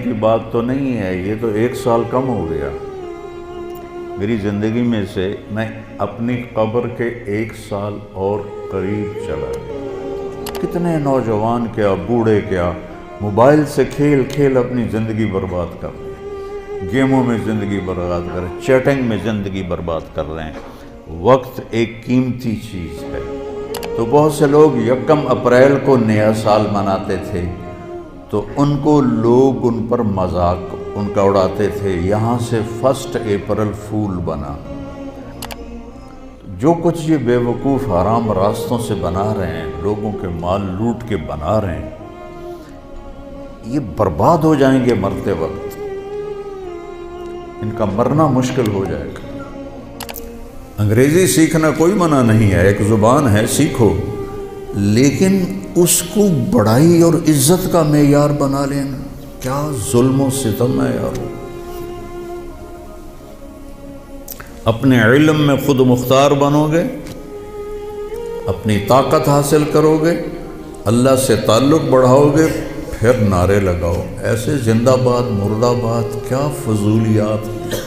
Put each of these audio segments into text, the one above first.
کی بات تو نہیں ہے، یہ تو 1 سال کم ہو گیا میری زندگی میں سے، میں اپنی قبر کے 1 سال اور قریب چلا گیا۔ کتنے نوجوان کیا بوڑھے کیا موبائل سے کھیل کھیل اپنی زندگی برباد کر رہے ہیں، گیموں میں زندگی برباد کر رہے ہیں، چیٹنگ میں زندگی برباد کر رہے ہیں۔ وقت ایک قیمتی چیز ہے۔ تو بہت سے لوگ 1 اپریل کو نیا سال مناتے تھے، تو ان کو لوگ ان پر مذاق ان کا اڑاتے تھے، یہاں سے 1 اپریل فول بنا۔ جو کچھ یہ بے وقوف حرام راستوں سے بنا رہے ہیں، لوگوں کے مال لوٹ کے بنا رہے ہیں، یہ برباد ہو جائیں گے مرتے وقت، ان کا مرنا مشکل ہو جائے گا۔ انگریزی سیکھنا کوئی منع نہیں ہے، ایک زبان ہے، سیکھو، لیکن اس کو بڑائی اور عزت کا معیار بنا لینا کیا ظلم و ستم ہے یار۔ اپنے علم میں خود مختار بنو گے، اپنی طاقت حاصل کرو گے، اللہ سے تعلق بڑھاؤ گے، پھر نعرے لگاؤ، ایسے زندہ باد مرد آباد کیا فضولیات ہیں۔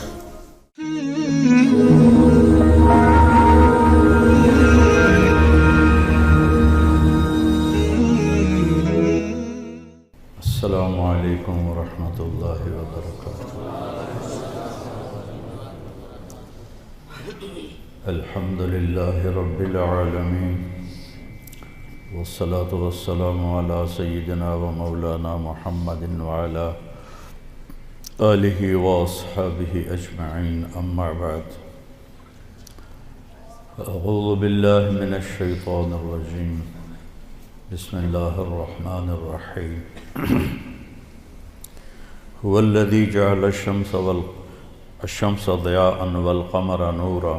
السلام علیکم ورحمۃ اللہ وبرکاتہ۔ الحمد للہ رب العالمین، والصلاة والسلام علی سیدنا و مولانا محمد وعلی آلہ واصحابہ اجمعین، اما بعد۔ اعوذ باللہ من الشیطان الرجیم، بسم اللہ الرحمن الرحیم۔ هو الذي جعل الشمس ضياء والقمر نورا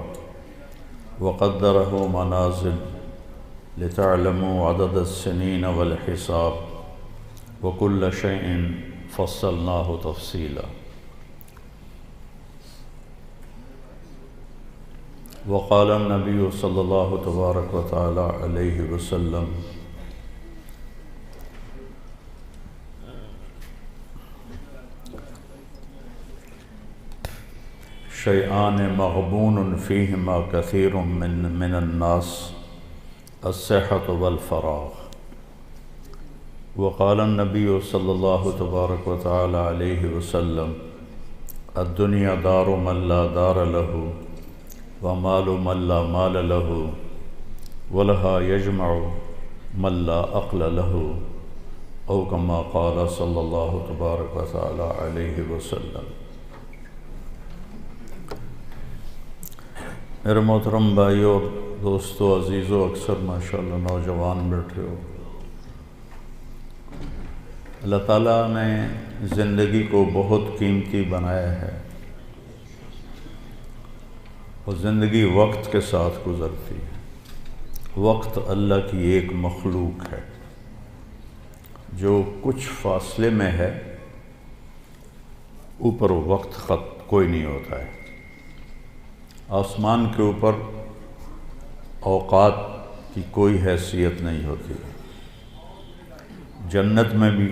وقدره منازل لتعلموا عدد السنين والحساب وكل شيء فصلناه تفصيلا۔ وقال النبي صلى الله تبارك وتعالى عليه وسلم: شیئان مغبون فیہما کثیر من الناس، الصحة والفراغ۔ وقال النبی صلی اللہ تبارک وتعالی علیہ وسلم: الدنیا دار من لا دار له ومال من لا مال له ولها یجمع من لا عقل له، او کما قال صلی اللہ تبارک وتعالی علیہ وسلم۔ میرے محترم بھائیو اور دوستو عزیزو، اکثر ماشاءاللہ نوجوان بیٹھے ہو۔ اللہ تعالیٰ نے زندگی کو بہت قیمتی بنایا ہے، اور زندگی وقت کے ساتھ گزرتی ہے۔ وقت اللہ کی ایک مخلوق ہے جو کچھ فاصلے میں ہے، اوپر وقت خط کوئی نہیں ہوتا ہے۔ آسمان کے اوپر اوقات کی کوئی حیثیت نہیں ہوتی۔ جنت میں بھی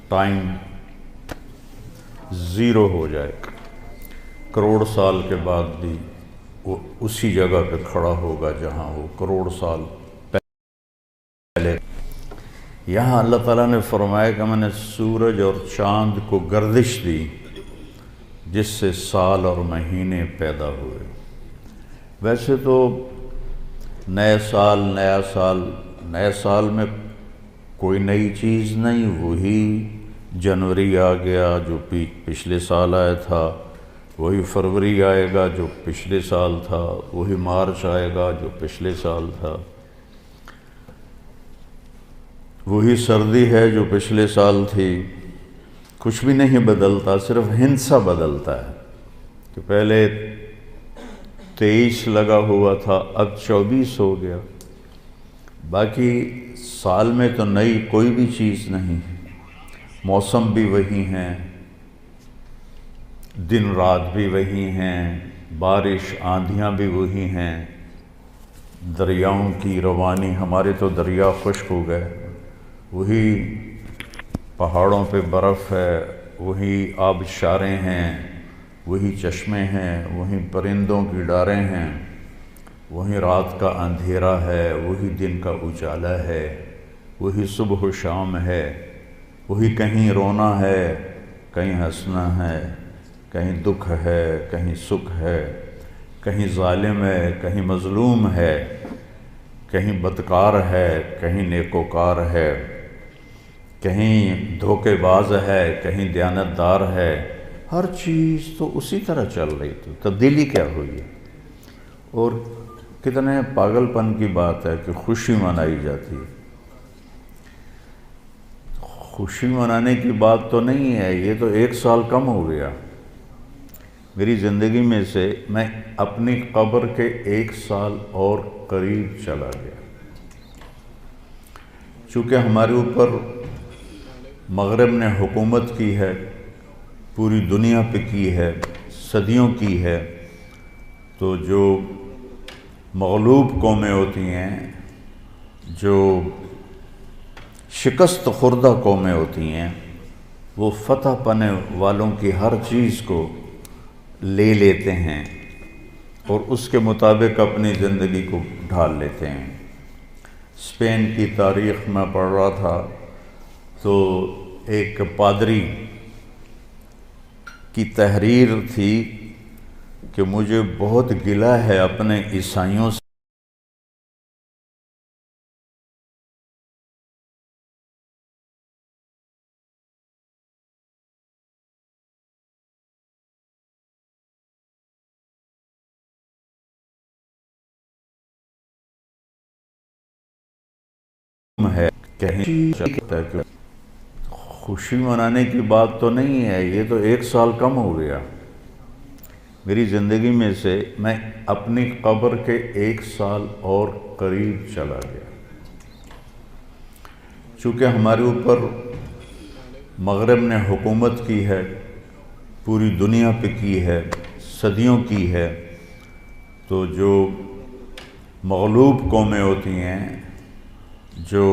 ٹائم زیرو ہو جائے گا، کروڑ سال کے بعد بھی وہ اسی جگہ پہ کھڑا ہوگا جہاں وہ کروڑ سال پہلے۔ یہاں اللہ تعالیٰ نے فرمایا کہ میں نے سورج اور چاند کو گردش دی، جس سے سال اور مہینے پیدا ہوئے۔ ویسے تو نئے سال میں کوئی نئی چیز نہیں، وہی جنوری آ گیا جو پچھلے سال آیا تھا، وہی فروری آئے گا جو پچھلے سال تھا، وہی مارچ آئے گا جو پچھلے سال تھا، وہی سردی ہے جو پچھلے سال تھی۔ کچھ بھی نہیں بدلتا، صرف ہندسہ بدلتا ہے کہ پہلے 23 لگا ہوا تھا، اب 24 ہو گیا۔ باقی سال میں تو نئی کوئی بھی چیز نہیں ہے، موسم بھی وہی ہیں، دن رات بھی وہی ہیں، بارش آندھیاں بھی وہی ہیں، دریاؤں کی روانی، ہمارے تو دریا خشک ہو گئے، وہی پہاڑوں پہ برف ہے، وہی آبشاریں ہیں، وہی چشمے ہیں، وہی پرندوں کی ڈاریں ہیں، وہی رات کا اندھیرا ہے، وہی دن کا اجالا ہے، وہی صبح و شام ہے، وہی کہیں رونا ہے، کہیں ہنسنا ہے، کہیں دکھ ہے، کہیں سکھ ہے، کہیں ظالم ہے، کہیں مظلوم ہے، کہیں بدکار ہے، کہیں نیکوکار ہے، کہیں دھوکے باز ہے، کہیں دیانتدار ہے۔ ہر چیز تو اسی طرح چل رہی تھی، تبدیلی کیا ہوئی ہے؟ اور کتنے پاگل پن کی بات ہے کہ خوشی منائی جاتی ہے۔ خوشی منانے کی بات تو نہیں ہے، یہ تو 1 سال کم ہو گیا میری زندگی میں سے، میں اپنی قبر کے 1 سال اور قریب چلا گیا۔ چونکہ ہمارے اوپر مغرب نے حکومت کی ہے، پوری دنیا پہ کی ہے، صدیوں کی ہے، تو جو مغلوب قومیں ہوتی ہیں، جو شکست خوردہ قومیں ہوتی ہیں، وہ فتح پانے والوں کی ہر چیز کو لے لیتے ہیں اور اس کے مطابق اپنی زندگی کو ڈھال لیتے ہیں۔ اسپین کی تاریخ میں پڑھ رہا تھا تو ایک پادری کی تحریر تھی کہ مجھے بہت گلہ ہے اپنے عیسائیوں سے، ہے کہیں خوشی منانے کی بات تو نہیں ہے، یہ تو 1 سال کم ہو گیا میری زندگی میں سے، میں اپنی قبر کے 1 سال اور قریب چلا گیا۔ چونکہ ہمارے اوپر مغرب نے حکومت کی ہے، پوری دنیا پہ کی ہے، صدیوں کی ہے، تو جو مغلوب قومیں ہوتی ہیں، جو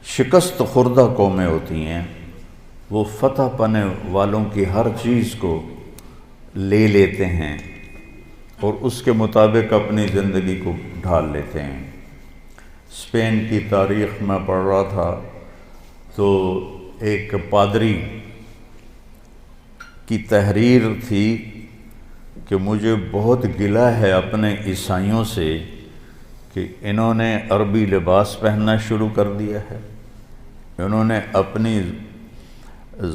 شکست خوردہ قومیں ہوتی ہیں، وہ فتح پانے والوں کی ہر چیز کو لے لیتے ہیں اور اس کے مطابق اپنی زندگی کو ڈھال لیتے ہیں۔ اسپین کی تاریخ میں پڑھ رہا تھا تو ایک پادری کی تحریر تھی کہ مجھے بہت گلہ ہے اپنے عیسائیوں سے کہ انہوں نے عربی لباس پہننا شروع کر دیا ہے، انہوں نے اپنی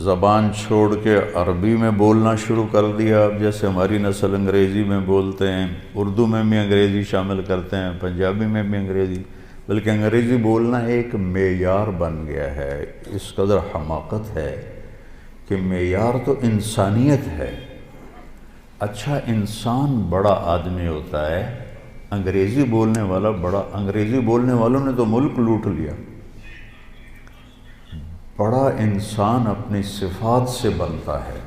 زبان چھوڑ کے عربی میں بولنا شروع کر دیا۔ اب جیسے ہماری نسل انگریزی میں بولتے ہیں، اردو میں بھی انگریزی شامل کرتے ہیں، پنجابی میں بھی انگریزی، بلکہ انگریزی بولنا ایک معیار بن گیا ہے۔ اس قدر حماقت ہے کہ معیار تو انسانیت ہے۔ اچھا انسان بڑا آدمی ہوتا ہے، انگریزی بولنے والا بڑا، انگریزی بولنے والوں نے تو ملک لوٹ لیا۔ بڑا انسان اپنی صفات سے بنتا ہے،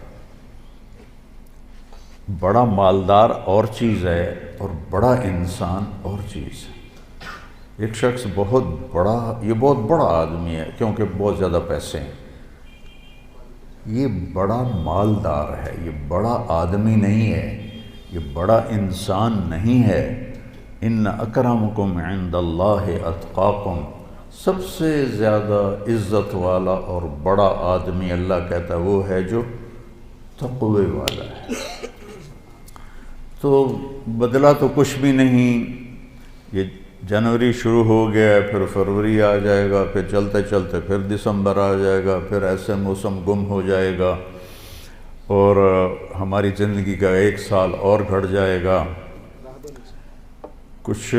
بڑا مالدار اور چیز ہے اور بڑا انسان اور چیز ہے۔ ایک شخص بہت بڑا، یہ بہت بڑا آدمی ہے کیونکہ بہت زیادہ پیسے ہیں، یہ بڑا مالدار ہے، یہ بڑا آدمی نہیں ہے، یہ بڑا انسان نہیں ہے۔ ان اکرمکم عند اللہ اتقاکم، سب سے زیادہ عزت والا اور بڑا آدمی اللہ کہتا ہے وہ ہے جو تقوی والا ہے۔ تو بدلا تو کچھ بھی نہیں، یہ جنوری شروع ہو گیا ہے، پھر فروری آ جائے گا، پھر چلتے چلتے پھر دسمبر آ جائے گا، پھر ایسے موسم گم ہو جائے گا اور ہماری زندگی کا 1 سال اور گھٹ جائے گا۔ کچھ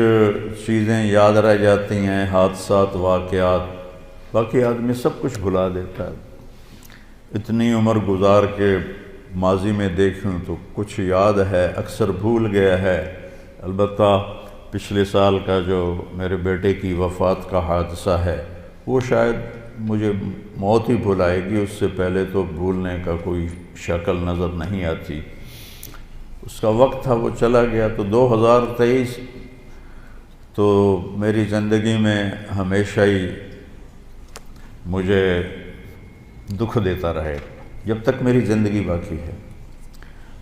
چیزیں یاد رہ جاتی ہیں، حادثات، واقعات، باقی آدمی سب کچھ بھلا دیتا ہے۔ اتنی عمر گزار کے ماضی میں دیکھوں تو کچھ یاد ہے، اکثر بھول گیا ہے۔ البتہ پچھلے سال کا جو میرے بیٹے کی وفات کا حادثہ ہے وہ شاید مجھے موت ہی بھلائے گی، اس سے پہلے تو بھولنے کا کوئی شکل نظر نہیں آتی۔ اس کا وقت تھا، وہ چلا گیا۔ تو 2023 تو میری زندگی میں ہمیشہ ہی مجھے دکھ دیتا رہے جب تک میری زندگی باقی ہے۔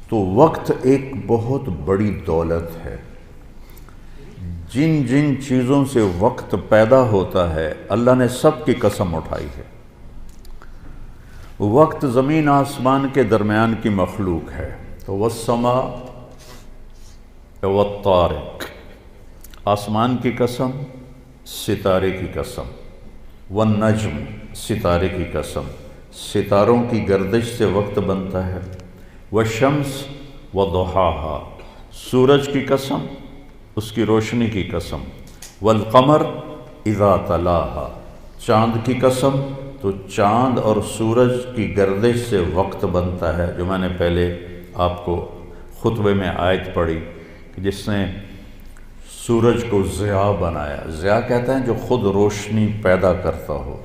تو وقت ایک بہت بڑی دولت ہے۔ جن جن چیزوں سے وقت پیدا ہوتا ہے اللہ نے سب کی قسم اٹھائی ہے۔ وقت زمین آسمان کے درمیان کی مخلوق ہے۔ تو والسماء والطارق، آسمان کی قسم، ستارے کی قسم، والنجم، ستارے کی قسم، ستاروں کی گردش سے وقت بنتا ہے، والشمس وضحاہا، سورج کی قسم، اس کی روشنی کی قسم، والقمر اذا تلاہا، چاند کی قسم، تو چاند اور سورج کی گردش سے وقت بنتا ہے، جو میں نے پہلے آپ کو خطبے میں آیت پڑھی کہ جس نے سورج کو ضیاء بنایا۔ ضیاء کہتے ہیں جو خود روشنی پیدا کرتا ہو۔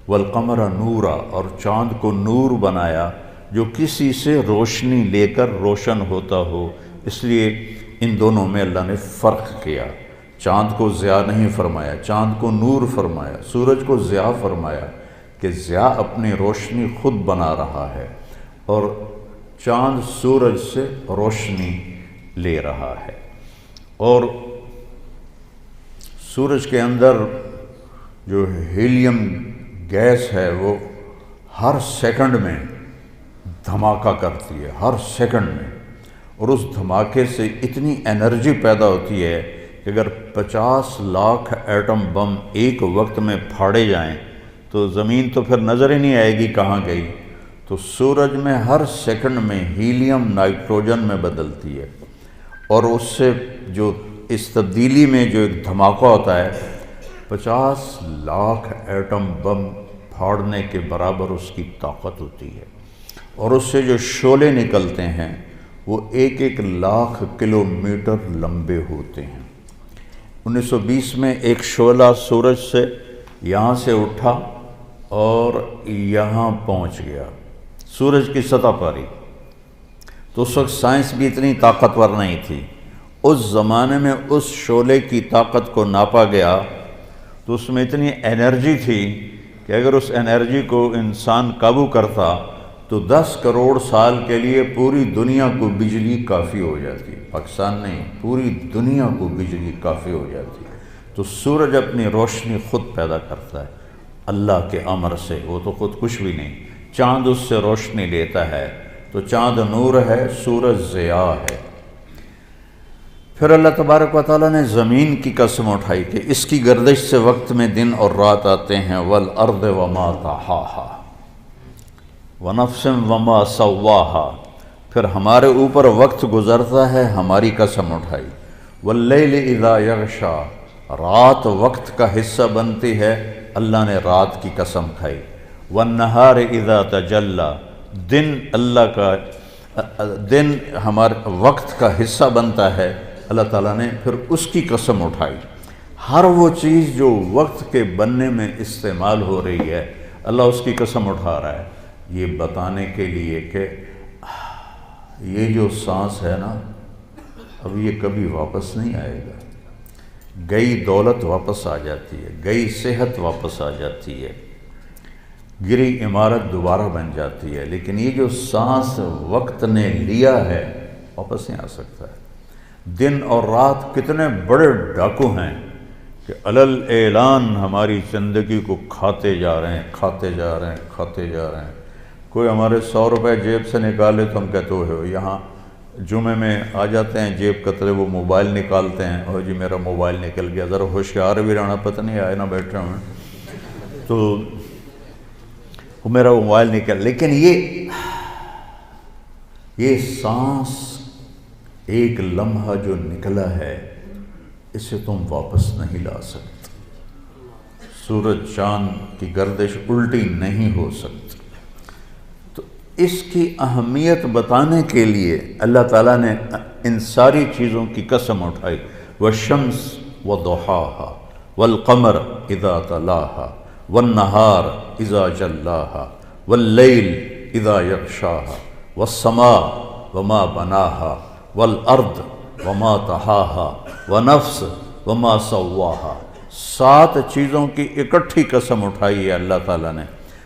والقمر نورا، اور چاند کو نور بنایا جو کسی سے روشنی لے کر روشن ہوتا ہو، اس لیے ان دونوں میں اللہ نے فرق کیا۔ چاند کو ضیاء نہیں فرمایا، چاند کو نور فرمایا، سورج کو ضیاء فرمایا کہ ضیاء اپنی روشنی خود بنا رہا ہے اور چاند سورج سے روشنی لے رہا ہے۔ اور سورج کے اندر جو ہیلیم گیس ہے وہ ہر سیکنڈ میں دھماکہ کرتی ہے، ہر سیکنڈ میں، اور اس دھماکے سے اتنی انرجی پیدا ہوتی ہے کہ اگر 50 لاکھ ایٹم بم ایک وقت میں پھاڑے جائیں تو زمین تو پھر نظر ہی نہیں آئے گی کہاں گئی۔ تو سورج میں ہر سیکنڈ میں ہیلیم نائٹروجن میں بدلتی ہے، اور اس سے جو اس تبدیلی میں جو ایک دھماکہ ہوتا ہے 50 لاکھ ایٹم بم پھاڑنے کے برابر اس کی طاقت ہوتی ہے، اور اس سے جو شعلے نکلتے ہیں وہ 1-1 لاکھ کلومیٹر لمبے ہوتے ہیں۔ 1920 میں ایک شعلہ سورج سے یہاں سے اٹھا اور یہاں پہنچ گیا، سورج کی سطح پر ہی۔ تو اس وقت سائنس بھی اتنی طاقتور نہیں تھی، اس زمانے میں اس شعلے کی طاقت کو ناپا گیا تو اس میں اتنی انرجی تھی کہ اگر اس انرجی کو انسان قابو کرتا تو 10 کروڑ سال کے لیے پوری دنیا کو بجلی کافی ہو جاتی، پاکستان نہیں پوری دنیا کو بجلی کافی ہو جاتی۔ تو سورج اپنی روشنی خود پیدا کرتا ہے اللہ کے امر سے، وہ تو خود کچھ بھی نہیں۔ چاند اس سے روشنی لیتا ہے، تو چاند نور ہے، سورج ضیاء ہے۔ پھر اللہ تبارک و تعالیٰ نے زمین کی قسم اٹھائی کہ اس کی گردش سے وقت میں دن اور رات آتے ہیں، والارض وما طحاہا ونفس وما سواہا، پھر ہمارے اوپر وقت گزرتا ہے، ہماری قسم اٹھائی، واللیل اذا یغشا، رات وقت کا حصہ بنتی ہے، اللہ نے رات کی قسم کھائی، والنہار اذا تجلی، دن اللہ کا دن ہمارے وقت کا حصہ بنتا ہے، اللہ تعالیٰ نے پھر اس کی قسم اٹھائی۔ ہر وہ چیز جو وقت کے بننے میں استعمال ہو رہی ہے اللہ اس کی قسم اٹھا رہا ہے، یہ بتانے کے لیے کہ یہ جو سانس ہے نا اب یہ کبھی واپس نہیں آئے گا۔ گئی دولت واپس آ جاتی ہے، گئی صحت واپس آ جاتی ہے، گری عمارت دوبارہ بن جاتی ہے، لیکن یہ جو سانس وقت نے لیا ہے واپس نہیں آ سکتا ہے۔ دن اور رات کتنے بڑے ڈاکو ہیں کہ علل اعلان ہماری زندگی کو کھاتے جا رہے ہیں، کھاتے جا رہے ہیں، کھاتے جا رہے ہیں۔ کوئی ہمارے 100 روپے جیب سے نکالے تو ہم کہتے ہو یہاں جمعے میں آ جاتے ہیں جیب کترے، وہ موبائل نکالتے ہیں، اور جی میرا موبائل نکل گیا، ذرا ہوشیار بھی رہنا، پتہ نہیں آئے نہ بیٹھے ہوئے تو وہ میرا موبائل نکل۔ لیکن یہ سانس ایک لمحہ جو نکلا ہے اسے تم واپس نہیں لا سکتے، سورج چاند کی گردش الٹی نہیں ہو سکتی۔ تو اس کی اہمیت بتانے کے لیے اللہ تعالیٰ نے ان ساری چیزوں کی قسم اٹھائی، والشمس وضحاہا والقمر اذا تلاہا والنہار اذا جلاہا واللیل اذا یغشاہا والسماء وما بناہا والارض وما طحاہا ونفس وما سواہا۔ 7 چیزوں کی اکٹھی قسم اٹھائی ہے اللہ تعالیٰ نے۔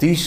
30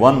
1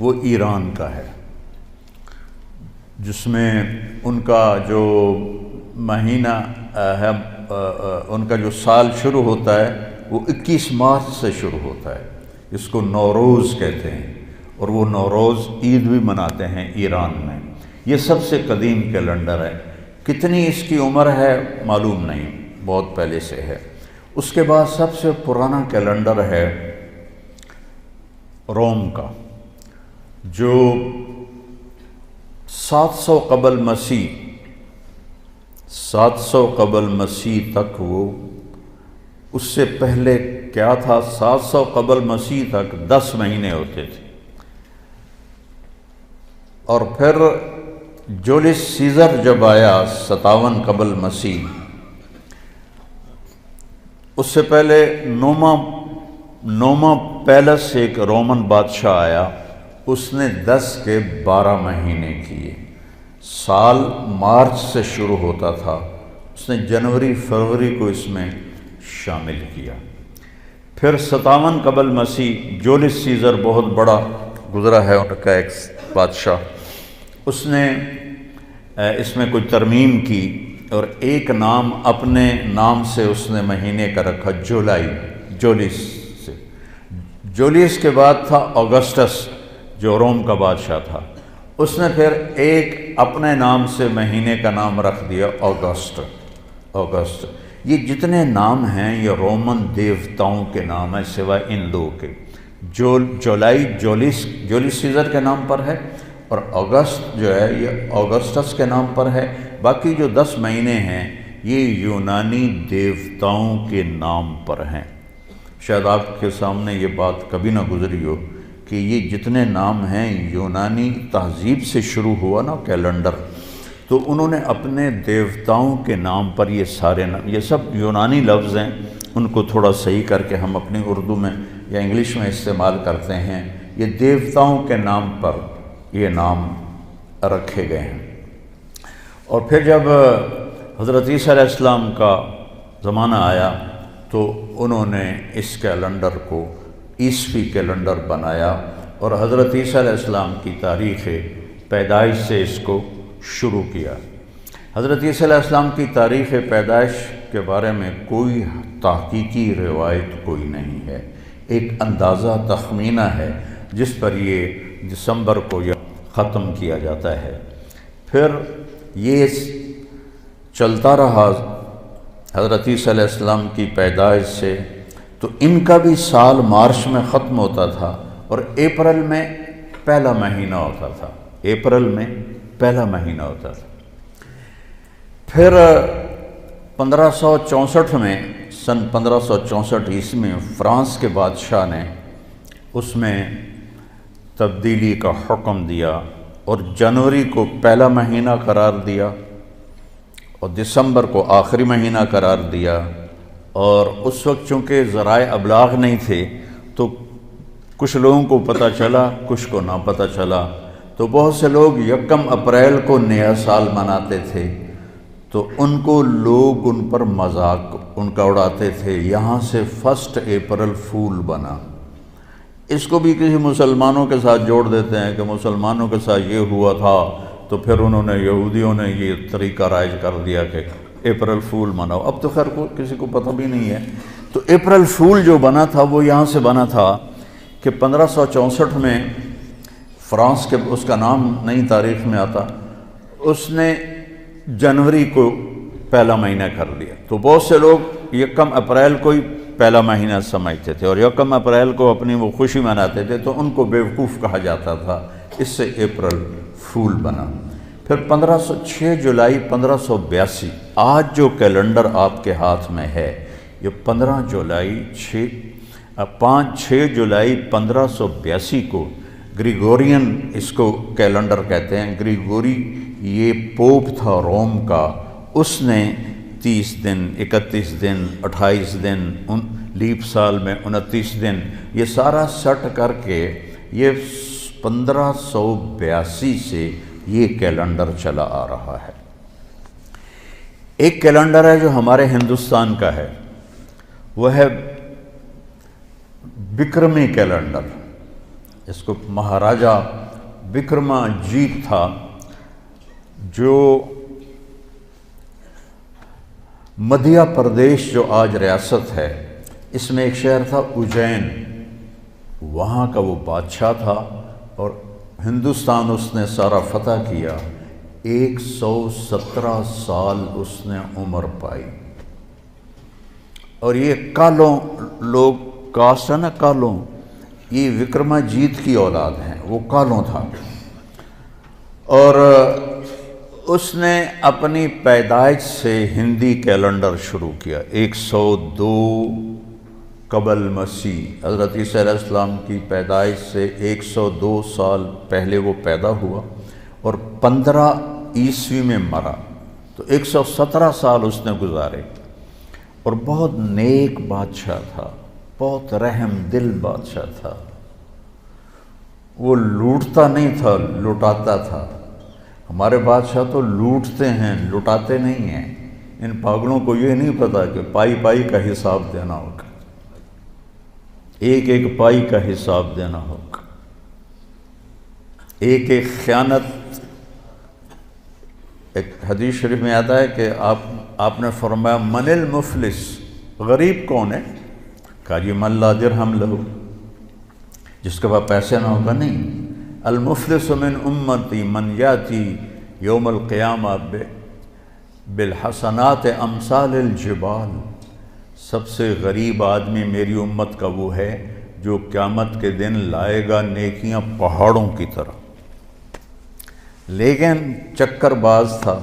وہ ایران کا ہے، جس میں ان کا جو مہینہ ہے، ان کا جو سال شروع ہوتا ہے وہ 21 مارچ سے شروع ہوتا ہے، اس کو نوروز کہتے ہیں، اور وہ نوروز عید بھی مناتے ہیں ایران میں۔ یہ سب سے قدیم کیلنڈر ہے، کتنی اس کی عمر ہے معلوم نہیں، بہت پہلے سے ہے۔ اس کے بعد سب سے پرانا کیلنڈر ہے روم کا، جو 700 قبل مسیح تک، وہ اس سے پہلے کیا تھا، 700 قبل مسیح تک 10 مہینے ہوتے تھے، اور پھر جولیس سیزر جب آیا 57 قبل مسیح، اس سے پہلے نوما پیلس ایک رومن بادشاہ آیا، اس نے 10 کے 12 مہینے کیے، سال مارچ سے شروع ہوتا تھا، اس نے جنوری فروری کو اس میں شامل کیا۔ پھر 57 قبل مسیح جولیس سیزر بہت بڑا گزرا ہے ان کا ایک بادشاہ، اس نے اس میں کوئی ترمیم کی اور ایک نام اپنے نام سے اس نے مہینے کا رکھا، جولیس سے۔ جولیس کے بعد تھا اگسٹس جو روم کا بادشاہ تھا، اس نے پھر ایک اپنے نام سے مہینے کا نام رکھ دیا اگست۔ یہ جتنے نام ہیں یہ رومن دیوتاؤں کے نام ہیں سوائے ان دو کے، جولیس سیزر کے نام پر ہے، اور اگست جو ہے یہ اگسٹس کے نام پر ہے۔ باقی جو 10 مہینے ہیں یہ یونانی دیوتاؤں کے نام پر ہیں۔ شاید آپ کے سامنے یہ بات کبھی نہ گزری ہو کہ یہ جتنے نام ہیں یونانی تہذیب سے شروع ہوا نا کیلنڈر، تو انہوں نے اپنے دیوتاؤں کے نام پر یہ سارے نام، یہ سب یونانی لفظ ہیں، ان کو تھوڑا صحیح کر کے ہم اپنی اردو میں یا انگلش میں استعمال کرتے ہیں۔ یہ دیوتاؤں کے نام پر یہ نام رکھے گئے ہیں۔ اور پھر جب حضرت عیسیٰ علیہ السلام کا زمانہ آیا تو انہوں نے اس کیلنڈر کو عیسوی کیلنڈر بنایا، اور حضرت عیسیٰ علیہ السلام کی تاریخ پیدائش سے اس کو شروع کیا۔ حضرت عیسیٰ علیہ السلام کی تاریخ پیدائش کے بارے میں کوئی تحقیقی روایت کوئی نہیں ہے، ایک اندازہ تخمینہ ہے جس پر یہ دسمبر کو یہ ختم کیا جاتا ہے۔ پھر یہ چلتا رہا حضرت عیسیٰ علیہ السلام کی پیدائش سے، تو ان کا بھی سال مارچ میں ختم ہوتا تھا اور اپریل میں پہلا مہینہ ہوتا تھا، پھر 1564 میں، سن 1564 عیسوی میں فرانس کے بادشاہ نے اس میں تبدیلی کا حکم دیا اور جنوری کو پہلا مہینہ قرار دیا اور دسمبر کو آخری مہینہ قرار دیا۔ اور اس وقت چونکہ ذرائع ابلاغ نہیں تھے تو کچھ لوگوں کو پتہ چلا، کچھ کو نہ پتہ چلا، تو بہت سے لوگ 1 اپریل کو نیا سال مناتے تھے، تو ان کو لوگ ان پر مذاق ان کا اڑاتے تھے، یہاں سے 1 اپریل فول بنا۔ اس کو بھی کسی مسلمانوں کے ساتھ جوڑ دیتے ہیں کہ مسلمانوں کے ساتھ یہ ہوا تھا، تو پھر انہوں نے یہودیوں نے یہ طریقہ رائج کر دیا کہ اپریل فول مناؤ۔ اب تو خیر کسی کو پتہ بھی نہیں ہے۔ تو اپریل فول جو بنا تھا وہ یہاں سے بنا تھا کہ 1564 میں فرانس کے، اس کا نام نئی تاریخ میں آتا، اس نے جنوری کو پہلا مہینہ کر دیا، تو بہت سے لوگ 1 اپریل کو ہی پہلا مہینہ سمجھتے تھے اور 1 اپریل کو اپنی وہ خوشی مناتے تھے، تو ان کو بیوقوف کہا جاتا تھا، اس سے اپریل فول بنا۔ پھر 6 جولائی 1582، آج جو کیلنڈر آپ کے ہاتھ میں ہے یہ 6 جولائی 1582 کو گریگورین اس کو کیلنڈر کہتے ہیں۔ گریگوری یہ پوپ تھا روم کا، اس نے 30 دن، 31 دن، 28 دن، لیپ سال میں 29 دن، یہ سارا سٹ کر کے یہ 1582 سے یہ کیلنڈر چلا آ رہا ہے۔ ایک کیلنڈر ہے جو ہمارے ہندوستان کا ہے، وہ ہے بکرمی کیلنڈر، اس کو مہاراجا وکرما جیت تھا، جو مدھیہ پردیش جو آج ریاست ہے، اس میں ایک شہر تھا اجین، وہاں کا وہ بادشاہ تھا، اور ہندوستان اس نے سارا فتح کیا۔ 117 سال اس نے عمر پائی، اور یہ کالوں لوگ، کاسٹ ہے نا کالوں، یہ وکرما جیت کی اولاد ہیں، وہ کالوں تھا، اور اس نے اپنی پیدائش سے ہندی کیلنڈر شروع کیا۔ 102 قبل مسیح، حضرت عیسیٰ علیہ السلام کی پیدائش سے 102 سال پہلے وہ پیدا ہوا، اور 15 عیسوی میں مرا، تو 117 سال اس نے گزارے، اور بہت نیک بادشاہ تھا، بہت رحم دل بادشاہ تھا۔ وہ لوٹتا نہیں تھا، لٹاتا تھا۔ ہمارے بادشاہ تو لوٹتے ہیں، لٹاتے نہیں ہیں۔ ان پاگلوں کو یہ نہیں پتا کہ پائی پائی کا حساب دینا ہوگا، ایک ایک پائی کا حساب دینا ہوگا، ایک ایک خیانت۔ ایک حدیث شریف میں آتا ہے کہ آپ نے فرمایا من المفلس، غریب کون ہے؟ کہا جی من لا درہم لہو، جس کے پاس پیسے نہ ہوگا نہیں۔ المفلس من امتی من یاتی یوم القیامہ بالحسنات امثال الجبال، سب سے غریب آدمی میری امت کا وہ ہے جو قیامت کے دن لائے گا نیکیاں پہاڑوں کی طرح، لیکن چکر باز تھا،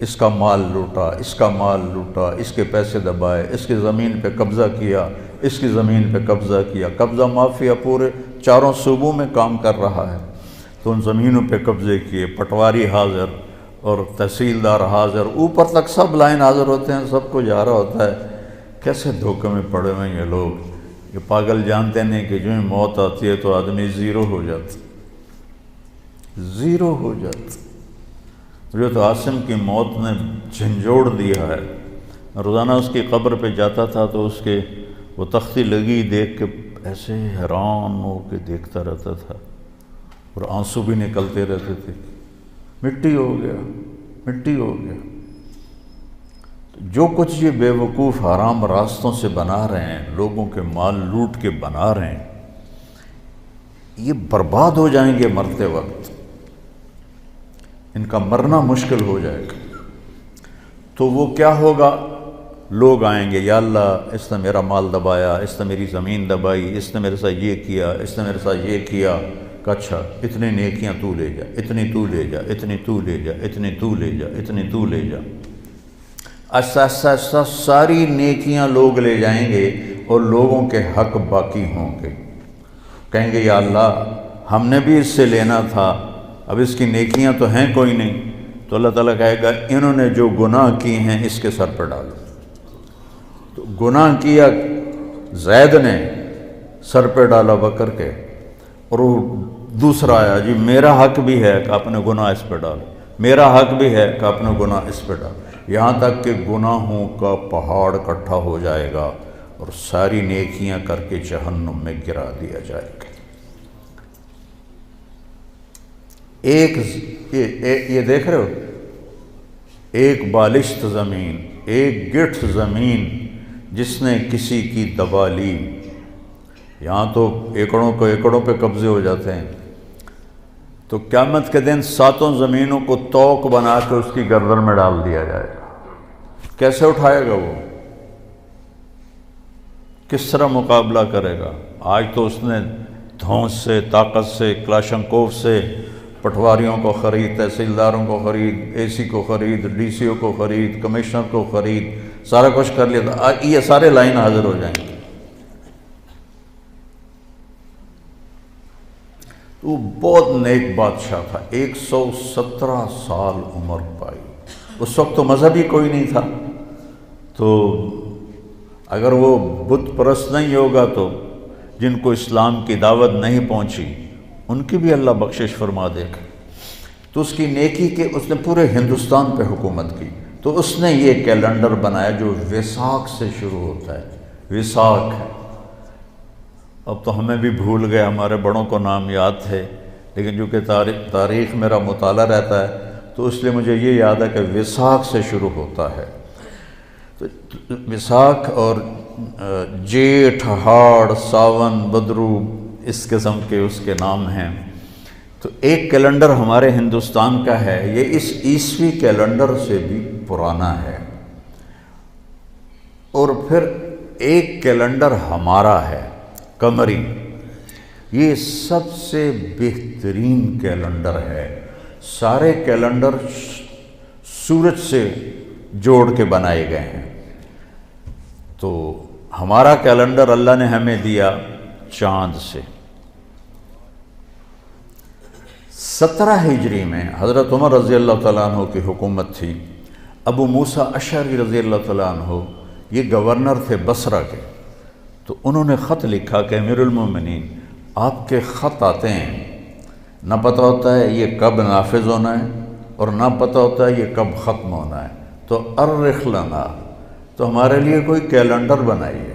اس کا مال لوٹا، اس کا مال لوٹا، اس کے پیسے دبائے، اس کی زمین پہ قبضہ کیا، اس کی زمین پہ قبضہ کیا۔ قبضہ مافیا پورے 4 صوبوں میں کام کر رہا ہے، تو ان زمینوں پہ قبضے کیے، پٹواری حاضر اور تحصیلدار حاضر، اوپر تک سب لائن حاضر ہوتے ہیں، سب کو جا رہا ہوتا ہے۔ کیسے دھوکے میں پڑے ہوئے ہیں یہ لوگ، یہ پاگل جانتے نہیں کہ جو ہی موت آتی ہے تو آدمی زیرو ہو جاتا، زیرو ہو جاتا۔ جو تو عاصم کی موت نے جھنجھوڑ دیا ہے، روزانہ اس کی قبر پہ جاتا تھا تو اس کے وہ تختی لگی دیکھ کے ایسے حیران ہو کے دیکھتا رہتا تھا، اور آنسو بھی نکلتے رہتے تھے، مٹی ہو گیا، مٹی ہو گیا۔ جو کچھ یہ بے وقوف حرام راستوں سے بنا رہے ہیں، لوگوں کے مال لوٹ کے بنا رہے ہیں، یہ برباد ہو جائیں گے مرتے وقت، ان کا مرنا مشکل ہو جائے گا۔ تو وہ کیا ہوگا؟ لوگ آئیں گے، یا اللہ اس نے میرا مال دبایا، اس نے میری زمین دبائی، اس نے میرے ساتھ یہ کیا، اس نے میرے ساتھ یہ کیا۔ کہ اچھا اتنی نیکیاں تو لے جا، اتنی تو لے جا، اتنی تو لے جا، اتنی تو لے جا، اتنی تو لے جا۔ آہستہ آہستہ آہستہ ساری نیکیاں لوگ لے جائیں گے، اور لوگوں کے حق باقی ہوں گے۔ کہیں گے یا اللہ ہم نے بھی اس سے لینا تھا، اب اس کی نیکیاں تو ہیں کوئی نہیں، تو اللہ تعالیٰ کہے گا انہوں نے جو گناہ کی ہیں اس کے سر پہ ڈالو۔ تو گناہ کیا زید نے، سر پہ ڈالا بکر کے، اور وہ دوسرا آیا جی میرا حق بھی ہے کہ اپنے گناہ اس پہ ڈالو، میرا حق بھی ہے کہ اپنے گناہ اس پہ ڈالو، یہاں تک کہ گناہوں کا پہاڑ اکٹھا ہو جائے گا اور ساری نیکیاں کر کے جہنم میں گرا دیا جائے گا۔ یہ دیکھ رہے ہو، ایک بالشت زمین، ایک گٹھ زمین جس نے کسی کی دبا لی، یہاں تو ایکڑوں پہ قبضے ہو جاتے ہیں، تو قیامت کے دن 7 زمینوں کو توق بنا کے اس کی گردن میں ڈال دیا جائے گا۔ کیسے اٹھائے گا وہ؟ کس طرح مقابلہ کرے گا؟ آج تو اس نے دھونس سے، طاقت سے، کلاشنکوف سے پٹواریوں کو خرید، تحصیلداروں کو خرید، اے سی کو خرید، ڈی سی او کو خرید، کمشنر کو خرید، سارا کچھ کر لیا تھا، یہ سارے لائن حاضر ہو جائیں گے۔ وہ بہت نیک بادشاہ تھا، 117 سال عمر پائی۔ اس وقت تو مذہب ہی کوئی نہیں تھا، تو اگر وہ بت پرست نہیں ہوگا تو جن کو اسلام کی دعوت نہیں پہنچی ان کی بھی اللہ بخشش فرما دے گا۔ تو اس کی نیکی کے اس نے پورے ہندوستان پہ حکومت کی، تو اس نے یہ کیلنڈر بنایا جو ویساکھ سے شروع ہوتا ہے، ویساکھ ہے، اب تو ہمیں بھی بھول گئے، ہمارے بڑوں کو نام یاد تھے، لیکن چونکہ تاریخ میرا مطالعہ رہتا ہے تو اس لیے مجھے یہ یاد ہے کہ وساکھ سے شروع ہوتا ہے۔ تو وساکھ اور جیٹھ، ہاڑ، ساون، بدرو، اس قسم کے اس کے نام ہیں۔ تو ایک کیلنڈر ہمارے ہندوستان کا ہے، یہ اس عیسوی کیلنڈر سے بھی پرانا ہے، اور پھر ایک کیلنڈر ہمارا ہے قمری، یہ سب سے بہترین کیلنڈر ہے۔ سارے کیلنڈر سورج سے جوڑ کے بنائے گئے ہیں، تو ہمارا کیلنڈر اللہ نے ہمیں دیا چاند سے۔ 17 ہجری میں حضرت عمر رضی اللہ تعالیٰ عنہ کی حکومت تھی۔ ابو موسیٰ اشعری رضی اللہ تعالیٰ عنہ یہ گورنر تھے بصرہ کے، تو انہوں نے خط لکھا کہ امیر المومنین آپ کے خط آتے ہیں، نہ پتہ ہوتا ہے یہ کب نافذ ہونا ہے اور نہ پتہ ہوتا ہے یہ کب ختم ہونا ہے، تو ارخ لنا، تو ہمارے لیے کوئی کیلنڈر بنائیے۔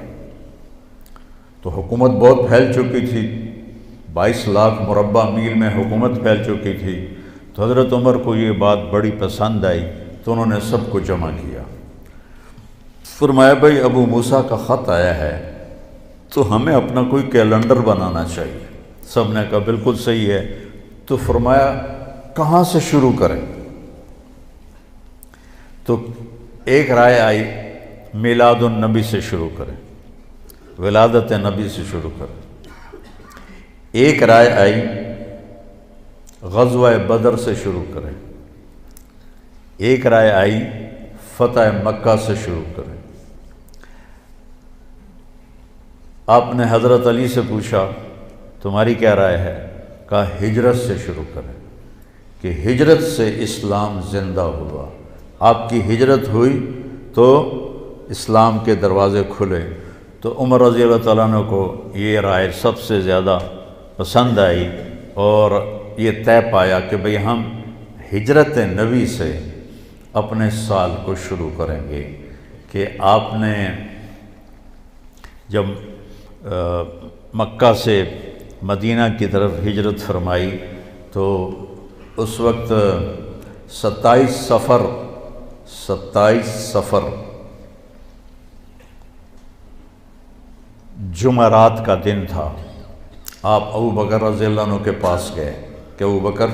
تو حکومت بہت پھیل چکی تھی، 22 لاکھ مربع میل میں حکومت پھیل چکی تھی، تو حضرت عمر کو یہ بات بڑی پسند آئی، تو انہوں نے سب کو جمع کیا، فرمایا بھائی ابو موسیٰ کا خط آیا ہے تو ہمیں اپنا کوئی کیلنڈر بنانا چاہیے۔ سب نے کہا بالکل صحیح ہے، تو فرمایا کہاں سے شروع کریں؟ تو ایک رائے آئی میلاد النبی سے شروع کریں، ولادت نبی سے شروع کریں۔ ایک رائے آئی غزوہ بدر سے شروع کریں، ایک رائے آئی فتح مکہ سے شروع کریں۔ آپ نے حضرت علی سے پوچھا تمہاری کیا رائے ہے؟ کہا ہجرت سے شروع کریں، کہ ہجرت سے اسلام زندہ ہوا، آپ کی ہجرت ہوئی تو اسلام کے دروازے کھلے۔ تو عمر رضی اللہ تعالیٰ عنہ کو یہ رائے سب سے زیادہ پسند آئی، اور یہ طے پایا کہ بھئی ہم ہجرت نبی سے اپنے سال کو شروع کریں گے، کہ آپ نے جب مکہ سے مدینہ کی طرف ہجرت فرمائی تو اس وقت 27 صفر جمعرات کا دن تھا۔ آپ ابو بکر رضی اللہ عنہ کے پاس گئے کہ ابو بکر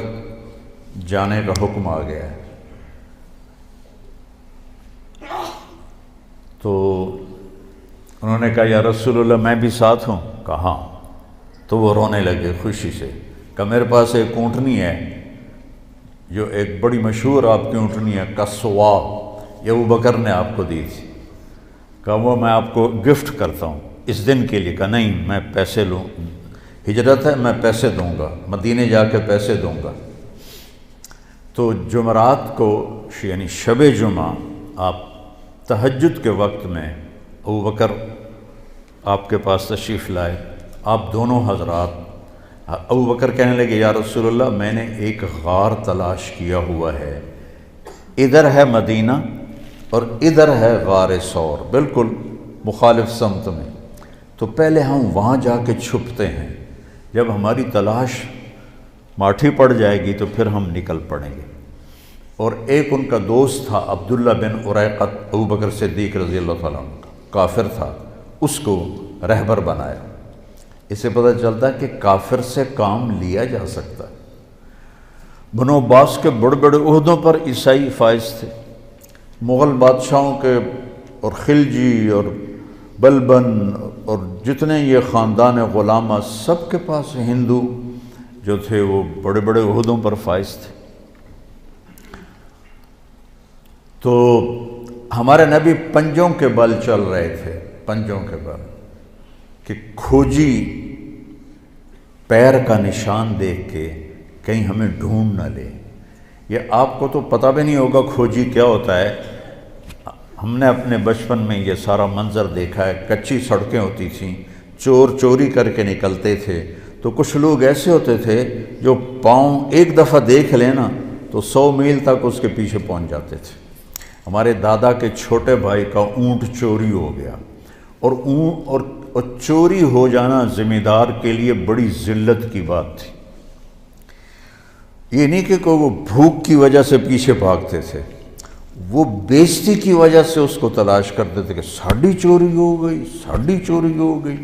جانے کا حکم آ گیا ہے، تو انہوں نے کہا یا رسول اللہ میں بھی ساتھ ہوں؟ کہا ہاں۔ تو وہ رونے لگے خوشی سے، کہ میرے پاس ایک اونٹنی ہے جو ایک بڑی مشہور آپ کی اونٹنی ہے کسوا، یہ ابو بکر نے آپ کو دی تھی، کہا وہ میں آپ کو گفٹ کرتا ہوں اس دن کے لیے۔ کہا نہیں میں پیسے لوں، ہجرت ہے میں پیسے دوں گا، مدینے جا کے پیسے دوں گا۔ تو جمعرات کو یعنی شب جمعہ آپ تہجد کے وقت میں ابو بکر آپ کے پاس تشریف لائے، آپ دونوں حضرات، ابو بکر کہنے لگے یا رسول اللہ میں نے ایک غار تلاش کیا ہوا ہے، ادھر ہے مدینہ اور ادھر ہے غار ثور، بالکل مخالف سمت میں، تو پہلے ہم وہاں جا کے چھپتے ہیں، جب ہماری تلاش ماٹھی پڑ جائے گی تو پھر ہم نکل پڑیں گے۔ اور ایک ان کا دوست تھا عبداللہ بن اریقت، ابو بکر صدیق رضی اللہ تعالیٰ عنہ کا کافر تھا، اس کو رہبر بنایا۔ اس سے پتہ چلتا ہے کہ کافر سے کام لیا جا سکتا ہے۔ بنو عباس کے بڑے بڑے عہدوں پر عیسائی فائز تھے، مغل بادشاہوں کے اور خلجی اور بلبن اور جتنے یہ خاندان غلامہ سب کے پاس ہندو جو تھے وہ بڑے بڑے عہدوں پر فائز تھے۔ تو ہمارے نبی پنجوں کے بل چل رہے تھے، پنجوں کے بل، کہ کھوجی پیر کا نشان دیکھ کے کہیں ہمیں ڈھونڈ نہ لے۔ یہ آپ کو تو پتہ بھی نہیں ہوگا کھوجی کیا ہوتا ہے، ہم نے اپنے بچپن میں یہ سارا منظر دیکھا ہے، کچی سڑکیں ہوتی تھیں، چور چوری کر کے نکلتے تھے، تو کچھ لوگ ایسے ہوتے تھے جو پاؤں ایک دفعہ دیکھ لینا تو 100 میل تک اس کے پیچھے پہنچ جاتے تھے۔ ہمارے دادا کے چھوٹے بھائی کا اونٹ چوری ہو گیا، اور اور چوری ہو جانا ذمہ دار کے لیے بڑی ذلت کی بات تھی۔ یہ نہیں کہ کوئی وہ بھوک کی وجہ سے پیچھے بھاگتے تھے، وہ بےزتی کی وجہ سے اس کو تلاش کرتے تھے کہ ساڑی چوری ہو گئی، ساڑی چوری ہو گئی۔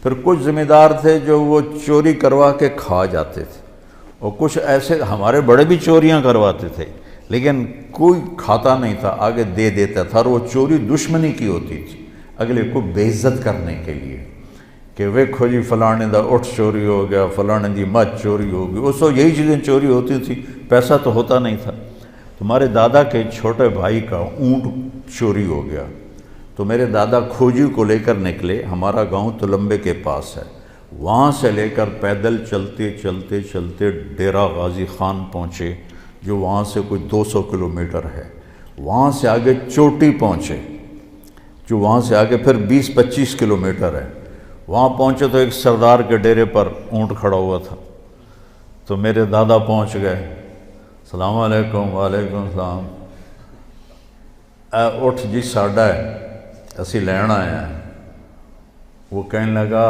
پھر کچھ ذمہ دار تھے جو وہ چوری کروا کے کھا جاتے تھے، اور کچھ ایسے ہمارے بڑے بھی چوریاں کرواتے تھے لیکن کوئی کھاتا نہیں تھا، آگے دے دیتا تھا، اور وہ چوری دشمنی کی ہوتی تھی، اگلے کو بے عزت کرنے کے لیے کہ ویکھو جی فلانے دا اٹھ چوری ہو گیا، فلانے دی مجھ چوری ہو گئی۔ اس وقت یہی چیزیں چوری ہوتی تھی، پیسہ تو ہوتا نہیں تھا۔ تمہارے دادا کے چھوٹے بھائی کا اونٹ چوری ہو گیا، تو میرے دادا کھوجی کو لے کر نکلے، ہمارا گاؤں تلمبے کے پاس ہے، وہاں سے لے کر پیدل چلتے چلتے چلتے ڈیرہ غازی خان پہنچے، جو وہاں سے کوئی 200 کلومیٹر ہے، وہاں سے آگے چوٹی پہنچے، جو وہاں سے آگے پھر 20-25 کلومیٹر ہے، وہاں پہنچے تو ایک سردار کے ڈیرے پر اونٹ کھڑا ہوا تھا، تو میرے دادا پہنچ گئے، السلام علیکم۔ وعلیکم السلام۔ اٹھ جی ساڈا ہے، اسی لین آئے ہیں۔ وہ کہنے لگا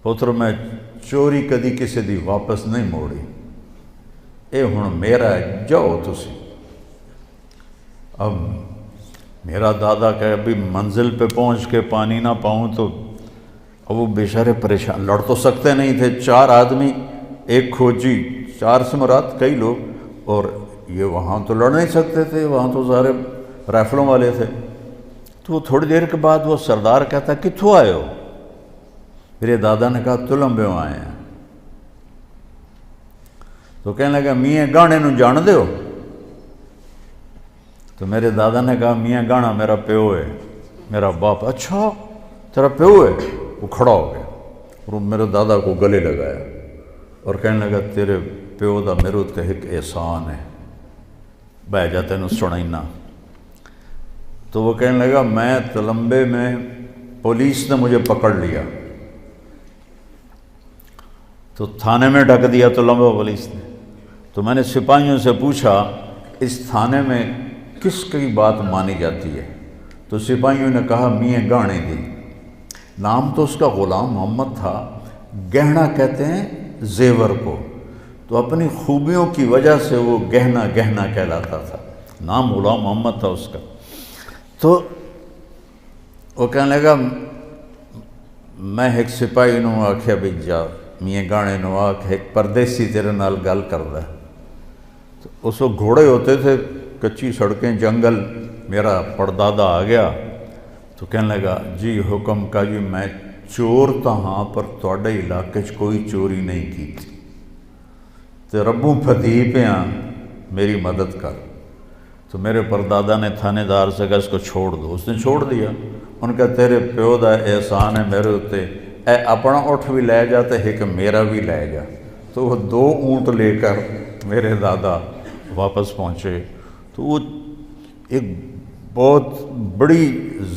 پتر میں چوری کدی کسی دی واپس نہیں موڑی، اے ہن میرا ہے، جاؤ تسی۔ اب میرا دادا کہ ابھی منزل پہ پہنچ کے پانی نہ پاؤں تو اب وہ بیچارے پریشان، لڑ تو سکتے نہیں تھے، 4 آدمی، ایک کھوجی، 4 سے مراد کئی لوگ، اور یہ وہاں تو لڑ نہیں سکتے تھے، وہاں تو سارے رائفلوں والے تھے۔ تو وہ تھوڑی دیر کے بعد وہ سردار کہتا کتھوں آئے ہو؟ میرے دادا نے کہا تلمبے آئے ہیں۔ تو کہنے لگا میاں گانے نو جان دے ہو؟ تو میرے دادا نے کہا میاں گانا میرا پیو ہے، میرا باپ۔ اچھا تیرا پیو ہے؟ وہ کھڑا ہو گیا اور میرے دادا کو گلے لگایا اور کہنے لگا تیرے پیو دا میرے تے ایک احسان ہے، بہ جا تینوں سنائینا۔ تو وہ کہنے لگا میں تلمبے میں پولیس نے مجھے پکڑ لیا، تو تھانے میں ڈھک دیا تلمبے پولیس نے، تو میں نے سپاہیوں سے پوچھا اس تھانے میں کس کی بات مانی جاتی ہے؟ تو سپاہیوں نے کہا میاں گانے دی۔ نام تو اس کا غلام محمد تھا، گہنا کہتے ہیں زیور کو، تو اپنی خوبیوں کی وجہ سے وہ گہنا گہنا کہلاتا تھا، نام غلام محمد تھا اس کا۔ تو وہ کہنے لگا میں ایک سپاہی نو آکھیا بھی جا میاں گانے نو آکھ ایک پردیسی تیرے نال گل کردا ہے۔ تو اس وقت گھوڑے ہوتے تھے، کچی سڑکیں، جنگل، میرا پردادا آ گیا تو کہنے لگا جی حکم کا جی میں چور تا ہاں پر تواڈے علاقے چ کوئی چوری نہیں کی تھی، تے ربوں پھدی پہ ہاں میری مدد کر۔ تو میرے پردادا نے تھانے دار سے کہا اس کو چھوڑ دو، اس نے چھوڑ دیا۔ ان کا تیرے پیو دا احسان ہے میرے ہوتے، اے اپنا اٹھ بھی لے جا تے ایک میرا بھی لے جا۔ تو وہ 2 اونٹ لے کر میرے دادا واپس پہنچے۔ تو وہ ایک بہت بڑی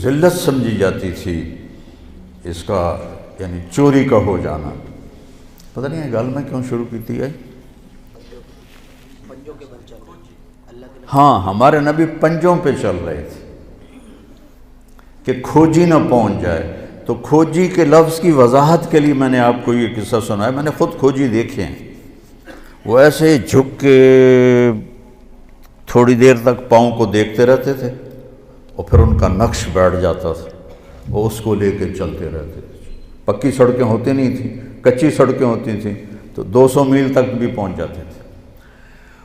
ذلت سمجھی جاتی تھی اس کا، یعنی چوری کا ہو جانا۔ پتہ نہیں یہ گل میں کیوں شروع کی تھی؟ ہاں ہمارے نبی پنجوں پہ چل رہے تھے کہ کھوجی نہ پہنچ جائے۔ تو کھوجی کے لفظ کی وضاحت کے لیے میں نے آپ کو یہ قصہ سنایا، میں نے خود کھوجی دیکھے ہیں، وہ ایسے جھک کے تھوڑی دیر تک پاؤں کو دیکھتے رہتے تھے اور پھر ان کا نقش بیٹھ جاتا تھا، وہ اس کو لے کے چلتے رہتے تھے۔ پکی سڑکیں ہوتی نہیں تھیں، کچی سڑکیں ہوتی تھیں، تو 200 میل تک بھی پہنچ جاتے تھے۔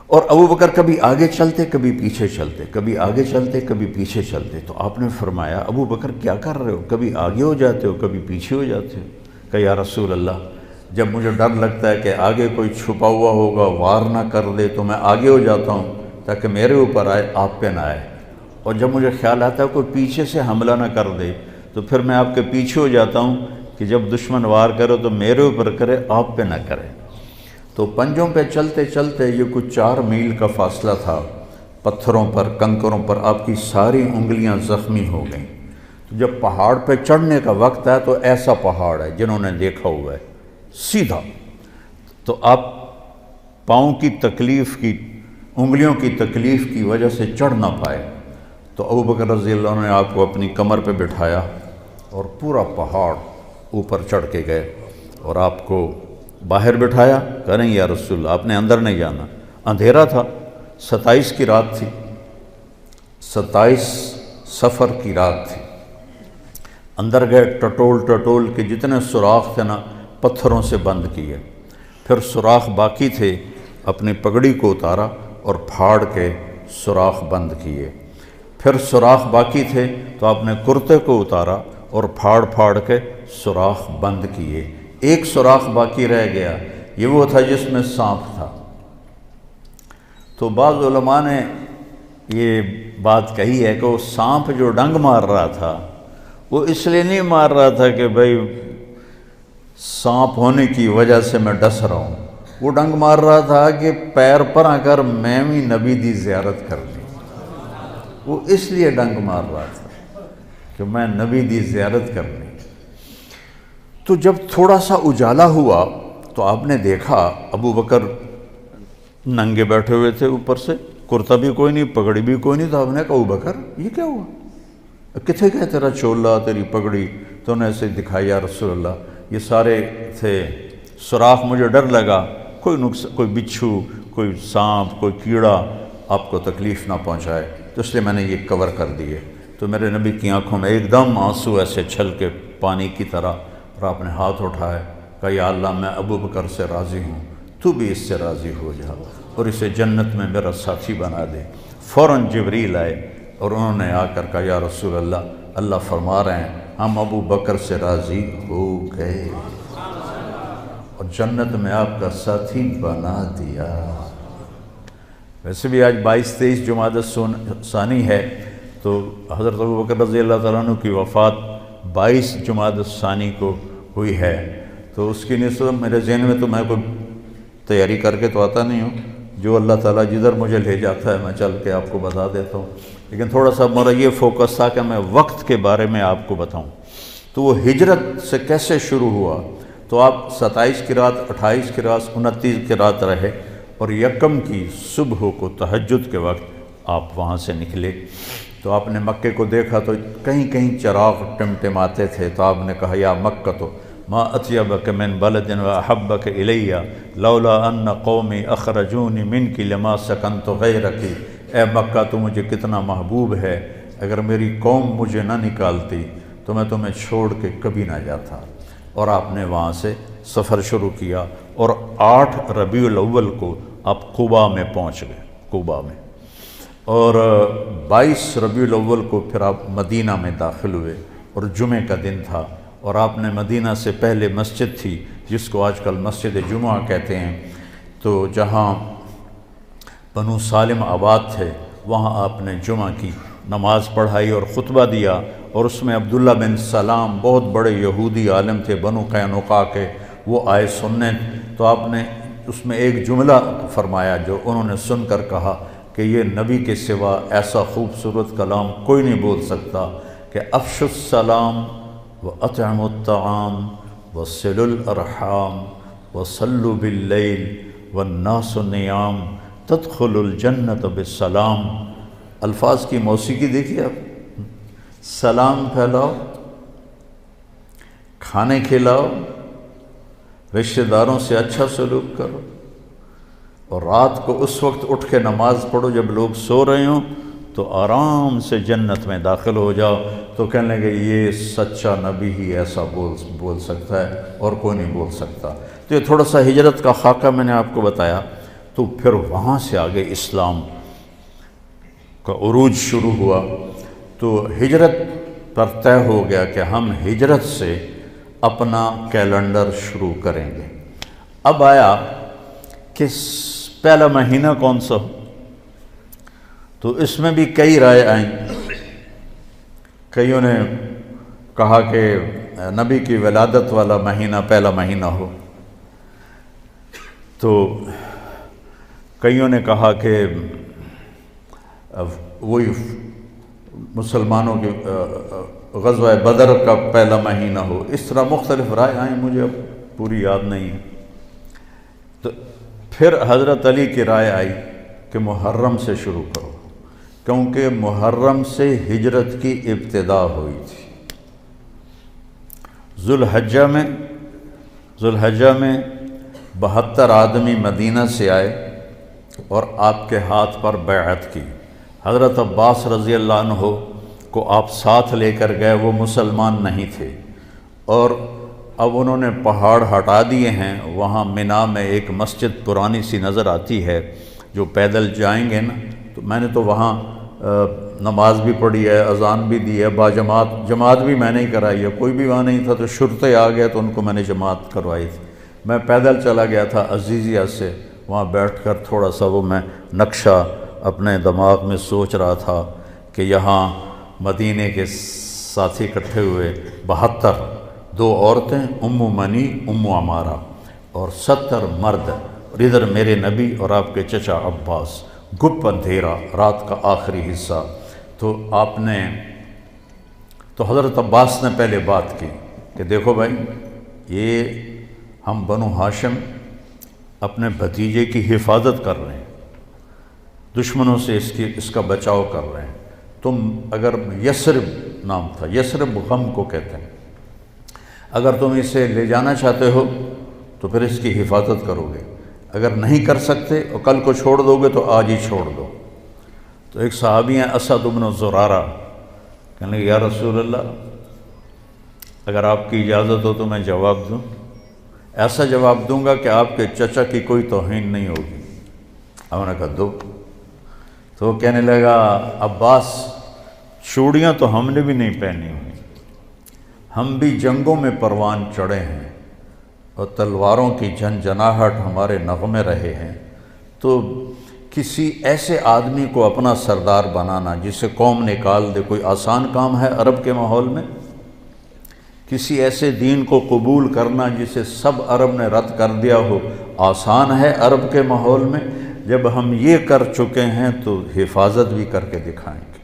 اور ابو بکر کبھی آگے چلتے کبھی پیچھے چلتے، کبھی آگے چلتے کبھی پیچھے چلتے۔ تو آپ نے فرمایا ابو بکر کیا کر رہے ہو؟ کبھی آگے ہو جاتے ہو کبھی پیچھے ہو جاتے ہو؟ کہ یا رسول اللہ جب مجھے ڈر لگتا ہے کہ آگے کوئی چھپا ہوا ہوگا وار نہ کر دے تو میں آگے ہو جاتا ہوں تاکہ میرے اوپر آئے، آپ پہ نہ آئے، اور جب مجھے خیال آتا ہے کوئی پیچھے سے حملہ نہ کر دے تو پھر میں آپ کے پیچھے ہو جاتا ہوں کہ جب دشمن وار کرے تو میرے اوپر کرے، آپ پہ نہ کرے۔ تو پنجوں پہ چلتے چلتے یہ کچھ 4 میل کا فاصلہ تھا، پتھروں پر کنکروں پر آپ کی ساری انگلیاں زخمی ہو گئیں۔ تو جب پہاڑ پہ چڑھنے کا وقت ہے تو ایسا پہاڑ ہے جنہوں نے دیکھا ہوا ہے سیدھا، تو آپ پاؤں کی تکلیف کی، انگلیوں کی تکلیف کی وجہ سے چڑھ نہ پائے، تو ابو بکر رضی اللہ عنہ نے آپ کو اپنی کمر پہ بٹھایا اور پورا پہاڑ اوپر چڑھ کے گئے اور آپ کو باہر بٹھایا. کہہ رہے ہیں یا رسول اللہ آپ نے اندر نہیں جانا. اندھیرا تھا، 27 کی رات تھی، 27 صفر کی رات تھی. اندر گئے، ٹٹول کے جتنے سوراخ تھے نا پتھروں سے بند کیے. پھر سوراخ باقی تھے، اپنی پگڑی کو اتارا اور پھاڑ کے سوراخ بند کیے. پھر سوراخ باقی تھے تو آپ نے کرتے کو اتارا اور پھاڑ کے سوراخ بند کیے. ایک سوراخ باقی رہ گیا، یہ وہ تھا جس میں سانپ تھا. تو بعض علماء نے یہ بات کہی ہے کہ وہ سانپ جو ڈنگ مار رہا تھا وہ اس لیے نہیں مار رہا تھا کہ بھئی سانپ ہونے کی وجہ سے میں ڈس رہا ہوں. وہ ڈنگ مار رہا تھا کہ پیر پر اگر میں بھی نبی دی زیارت کر لی. وہ اس لیے ڈنگ مار رہا تھا کہ میں نبی دی زیارت کرنی. تو جب تھوڑا سا اجالا ہوا تو آپ نے دیکھا ابو بکر ننگے بیٹھے ہوئے تھے، اوپر سے کرتا بھی کوئی نہیں، پگڑی بھی کوئی نہیں. تو آپ نے کہا ابو بکر یہ کیا ہوا؟ کتنے گئے تیرا چولا، تیری پگڑی؟ تو انہوں نے ایسے دکھائی یا رسول اللہ یہ سارے تھے سوراخ، مجھے ڈر لگا کوئی بچھو، کوئی سانپ، کوئی کیڑا آپ کو تکلیف نہ پہنچائے، تو اس لیے میں نے یہ کور کر دیے. تو میرے نبی کی آنکھوں میں ایک دم آنسو ایسے چھل کے پانی کی طرح، اور آپ نے ہاتھ اٹھائے، کہا یا اللہ میں ابو بکر سے راضی ہوں، تو بھی اس سے راضی ہو جا اور اسے جنت میں میرا ساتھی بنا دے. فوراً جبریل آئے اور انہوں نے آ کر کہا یا رسول اللہ اللہ فرما رہے ہیں ہم ابو بکر سے راضی ہو گئے اور جنت میں آپ کا ساتھی بنا دیا. ویسے بھی آج 22-23 جمادی ثانی ہے، تو حضرت ابو بکر رضی اللہ تعالیٰ عنہ کی وفات 22 جمادی ثانی کو ہوئی ہے. تو اس کی نسبت میرے ذہن میں تو میں کوئی تیاری کر کے تو آتا نہیں ہوں، جو اللہ تعالیٰ جدھر مجھے لے جاتا ہے میں چل کے آپ کو بتا دیتا ہوں. لیکن تھوڑا سا میرا یہ فوکس تھا کہ میں وقت کے بارے میں آپ کو بتاؤں. تو وہ ہجرت سے کیسے شروع ہوا؟ تو آپ 27 کی رات، 28 کی رات، 29 کی رات رہے اور یکم کی صبح کو تہجد کے وقت آپ وہاں سے نکلے. تو آپ نے مکے کو دیکھا تو کہیں کہیں چراغ ٹمٹماتے تھے. تو آپ نے کہا یا مکہ تو ما اطیبک من بلد واحبک الی لولا ان قومی اخرجونی منک لما سکنت غیرک. اے مکہ تو مجھے کتنا محبوب ہے، اگر میری قوم مجھے نہ نکالتی تو میں تمہیں چھوڑ کے کبھی نہ جاتا. اور آپ نے وہاں سے سفر شروع کیا اور 8 ربیع الاول کو آپ قباء میں پہنچ گئے. قباء میں اور 22 ربیع الاول کو پھر آپ مدینہ میں داخل ہوئے اور جمعے کا دن تھا. اور آپ نے مدینہ سے پہلے مسجد تھی جس کو آج کل مسجد جمعہ کہتے ہیں، تو جہاں بنو سالم آباد تھے وہاں آپ نے جمعہ کی نماز پڑھائی اور خطبہ دیا. اور اس میں عبداللہ بن سلام بہت بڑے یہودی عالم تھے بنو قینقاع کے، وہ آئے سننے. تو آپ نے اس میں ایک جملہ فرمایا جو انہوں نے سن کر کہا کہ یہ نبی کے سوا ایسا خوبصورت کلام کوئی نہیں بول سکتا کہ افشوا السلام وَأَطْعِمُوا الطَّعَامَ وَصِلُوا الْأَرْحَامَ وَصَلُّوا بِاللَّيْلِ وَالنَّاسُ نِيَامٌ تَدْخُلُوا الْجَنَّةَ بِالسَّلَامِ. الفاظ کی موسیقی دیکھیے آپ. سلام پھیلاؤ، کھانے کھلاؤ، رشتہ داروں سے اچھا سلوک کرو، اور رات کو اس وقت اٹھ کے نماز پڑھو جب لوگ سو رہے ہوں، تو آرام سے جنت میں داخل ہو جاؤ. تو کہنے لگے یہ سچا نبی ہی ایسا بول سکتا ہے اور کوئی نہیں بول سکتا. تو یہ تھوڑا سا ہجرت کا خاکہ میں نے آپ کو بتایا. تو پھر وہاں سے آگے اسلام کا عروج شروع ہوا. تو ہجرت پر طے ہو گیا کہ ہم ہجرت سے اپنا کیلنڈر شروع کریں گے. اب آیا کہ پہلا مہینہ کون سا ہو، تو اس میں بھی کئی رائے آئیں. کئیوں نے کہا کہ نبی کی ولادت والا مہینہ پہلا مہینہ ہو، تو کئیوں نے کہا کہ وہی مسلمانوں کی غزوہ بدر کا پہلا مہینہ ہو. اس طرح مختلف رائے آئیں، مجھے اب پوری یاد نہیں ہے. تو پھر حضرت علی کی رائے آئی کہ محرم سے شروع کرو، کیونکہ محرم سے ہجرت کی ابتدا ہوئی تھی۔ ذوالحجہ میں 72 آدمی مدینہ سے آئے اور آپ کے ہاتھ پر بیعت کی۔ حضرت عباس رضی اللہ عنہ کو آپ ساتھ لے کر گئے، وہ مسلمان نہیں تھے، اور اب انہوں نے پہاڑ ہٹا دیے ہیں۔ وہاں منی میں ایک مسجد پرانی سی نظر آتی ہے، جو پیدل جائیں گے نا، تو میں نے تو وہاں نماز بھی پڑھی ہے، اذان بھی دی ہے، جماعت بھی میں نے ہی کرائی ہے، کوئی بھی وہاں نہیں تھا تو شرطے آ گئے تو ان کو میں نے جماعت کروائی تھی۔ میں پیدل چلا گیا تھا عزیزیہ سے، وہاں بیٹھ کر تھوڑا سا وہ میں نقشہ اپنے دماغ میں سوچ رہا تھا کہ یہاں مدینے کے ساتھی اکٹھے ہوئے 72، 2 عورتیں ام منی ام عمارہ اور 70 مرد، اور ادھر میرے نبی اور آپ کے چچا عباس، گپ اندھیرا، رات کا آخری حصہ۔ تو حضرت عباس نے پہلے بات کی کہ دیکھو بھائی، یہ ہم بنو ہاشم اپنے بھتیجے کی حفاظت کر رہے ہیں، دشمنوں سے اس کا بچاؤ کر رہے ہیں۔ تم اگر یثرب نام تھا، یثرب غم کو کہتے ہیں، اگر تم اسے لے جانا چاہتے ہو تو پھر اس کی حفاظت کرو گے، اگر نہیں کر سکتے اور کل کو چھوڑ دو گے تو آج ہی چھوڑ دو۔ تو ایک صحابی ہیں اسد بن زرارہ، کہنے لگے یا رسول اللہ، اگر آپ کی اجازت ہو تو میں جواب دوں، ایسا جواب دوں گا کہ آپ کے چچا کی کوئی توہین نہیں ہوگی۔ ہم نے کہا دو۔ تو وہ کہنے لگا عباس، چوڑیاں تو ہم نے بھی نہیں پہنی ہوئی، ہم بھی جنگوں میں پروان چڑھے ہیں اور تلواروں کی جھنجھناہٹ ہمارے نغمے رہے ہیں، تو کسی ایسے آدمی کو اپنا سردار بنانا جسے قوم نکال دے کوئی آسان کام ہے عرب کے ماحول میں؟ کسی ایسے دین کو قبول کرنا جسے سب عرب نے رد کر دیا ہو آسان ہے عرب کے ماحول میں؟ جب ہم یہ کر چکے ہیں تو حفاظت بھی کر کے دکھائیں گے۔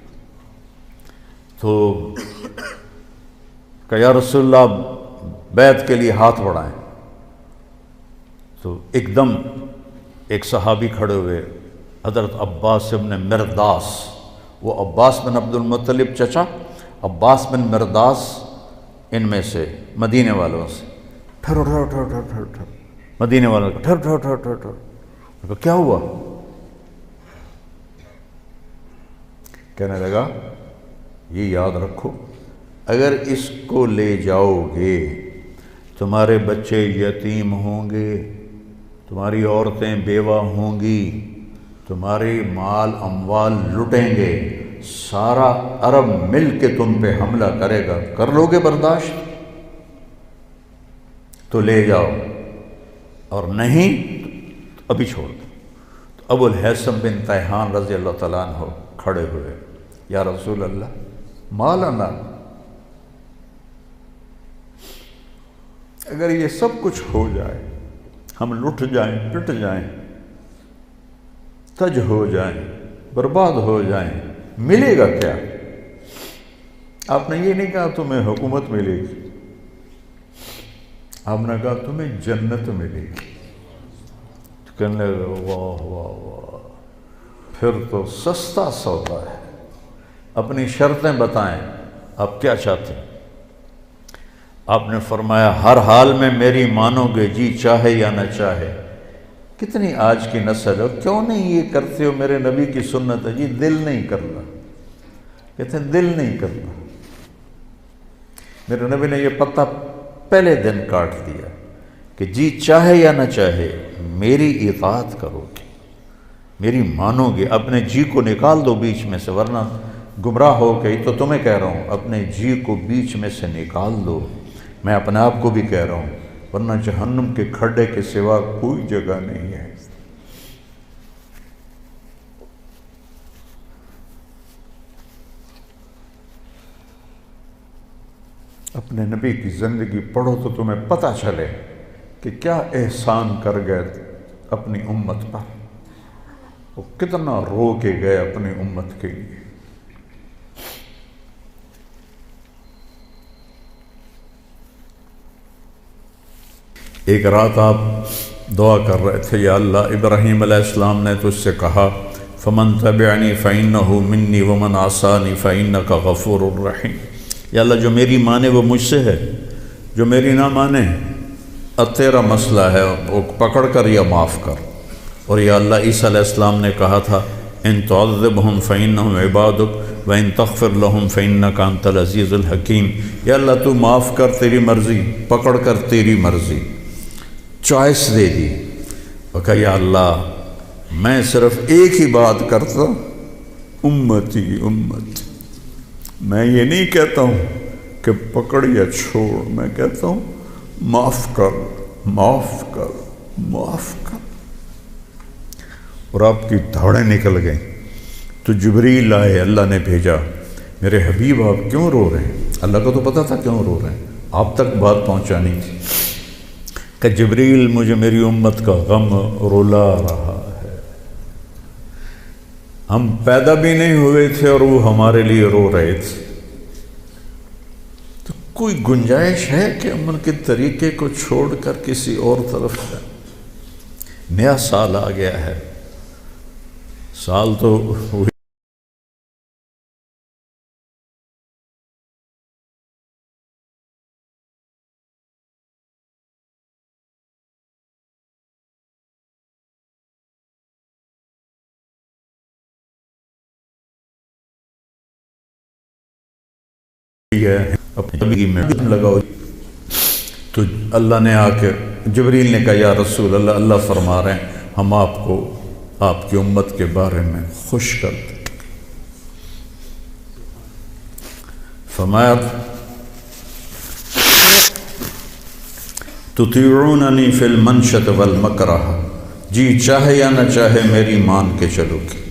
تو کہ یا رسول اللہ بیعت کے لیے ہاتھ بڑھائیں۔ تو ایک دم ایک صحابی کھڑے ہوئے، حضرت عباس ابن مرداس، وہ عباس بن عبد المطلب چچا، عباس بن مرداس ان میں سے مدینے والوں سے، ٹھہرو ٹھہرو ٹھہرو ٹھہرو ٹھہرو ٹھہرو، مدینے والوں کو ٹھہرو ٹھہرو ٹھہرو ٹھہرو ٹھہرو، کیا ہوا؟ کہنے لگا یہ یاد رکھو، اگر اس کو لے جاؤ گے تمہارے بچے یتیم ہوں گے، تمہاری عورتیں بیوہ ہوں گی، تمہارے مال اموال لٹیں گے، سارا عرب مل کے تم پہ حملہ کرے گا، کر لو گے برداشت؟ تو لے جاؤ، اور نہیں تو ابھی چھوڑ دو۔ تو ابو الہیثم بن تیہان رضی اللہ تعالیٰ عنہ کھڑے ہوئے، یا رسول اللہ ما لنا، اگر یہ سب کچھ ہو جائے، ہم لٹ جائیں، پٹ جائیں، تج ہو جائیں، برباد ہو جائیں، ملے گا کیا؟ آپ نے یہ نہیں کہا تمہیں حکومت ملے گی، آپ نے کہا تمہیں جنت ملے گی۔ کہنے لگا واہ واہ واہ، پھر تو سستا سودا ہے، اپنی شرطیں بتائیں، آپ کیا چاہتے ہیں؟ آپ نے فرمایا ہر حال میں میری مانو گے، جی چاہے یا نہ چاہے۔ کتنی آج کی نسل ہے، کیوں نہیں یہ کرتے ہو؟ میرے نبی کی سنت ہے، جی دل نہیں کرنا، کہتے ہیں دل نہیں کرنا۔ میرے نبی نے یہ پتہ پہلے دن کاٹ دیا کہ جی چاہے یا نہ چاہے میری اطاعت کرو گے، میری مانو گے، اپنے جی کو نکال دو بیچ میں سے، ورنہ گمراہ ہو گئی۔ تو تمہیں کہہ رہا ہوں اپنے جی کو بیچ میں سے نکال دو، میں اپنے آپ کو بھی کہہ رہا ہوں، ورنہ جہنم کے کھڈے کے سوا کوئی جگہ نہیں ہے۔ اپنے نبی کی زندگی پڑھو تو تمہیں پتہ چلے کہ کیا احسان کر گئے اپنی امت پر، وہ کتنا رو کے گئے اپنی امت کے لیے۔ ایک رات آپ دعا کر رہے تھے، یا اللہ ابراہیم علیہ السلام نے تجھ سے کہا فمن تبعنی فإنہ منی ومن عصانی فإنک غفور الرحیم۔ یا اللہ جو میری مانے وہ مجھ سے ہے، جو میری نہ مانے اب تیرا مسئلہ ہے، وہ پکڑ کر یا معاف کر۔ اور یا اللہ عیسیٰ علیہ السلام نے کہا تھا ان تعذبہم فإنہم عبادک وإن تغفر لہم فإنک انت العزیز الحکیم۔ یا اللہ تو معاف کر، تیری مرضی، پکڑ کر تیری مرضی، چوائس دے دی۔ وہ کہا یا اللہ میں صرف ایک ہی بات کرتا ہوں، امتی امتی۔ میں یہ نہیں کہتا ہوں کہ پکڑ یا چھوڑ، میں کہتا ہوں معاف کر معاف کر معاف کر۔ اور آپ کی دھاڑیں نکل گئیں تو جبریل آئے، اللہ نے بھیجا، میرے حبیب آپ کیوں رو رہے ہیں؟ اللہ کو تو پتہ تھا کیوں رو رہے ہیں، آپ تک بات پہنچانی تھی کہ جبریل مجھے میری امت کا غم رلا رہا ہے، ہم پیدا بھی نہیں ہوئے تھے اور وہ ہمارے لیے رو رہے تھے۔ تو کوئی گنجائش ہے کہ عمل کے طریقے کو چھوڑ کر کسی اور طرف جائیں؟ نیا سال آ گیا ہے، سال تو ہوئی ہے، اپنی زندگی میں لگاؤ۔ تو اللہ نے آ کے جبریل نے کہا یا رسول اللہ، اللہ فرما رہے ہیں ہم آپ کو آپ کی امت کے بارے میں خوش کر دیں۔ فرمایا تطیعوننی فی المنشط والمکرہ، جی چاہے یا نہ چاہے میری مان کے چلو گے۔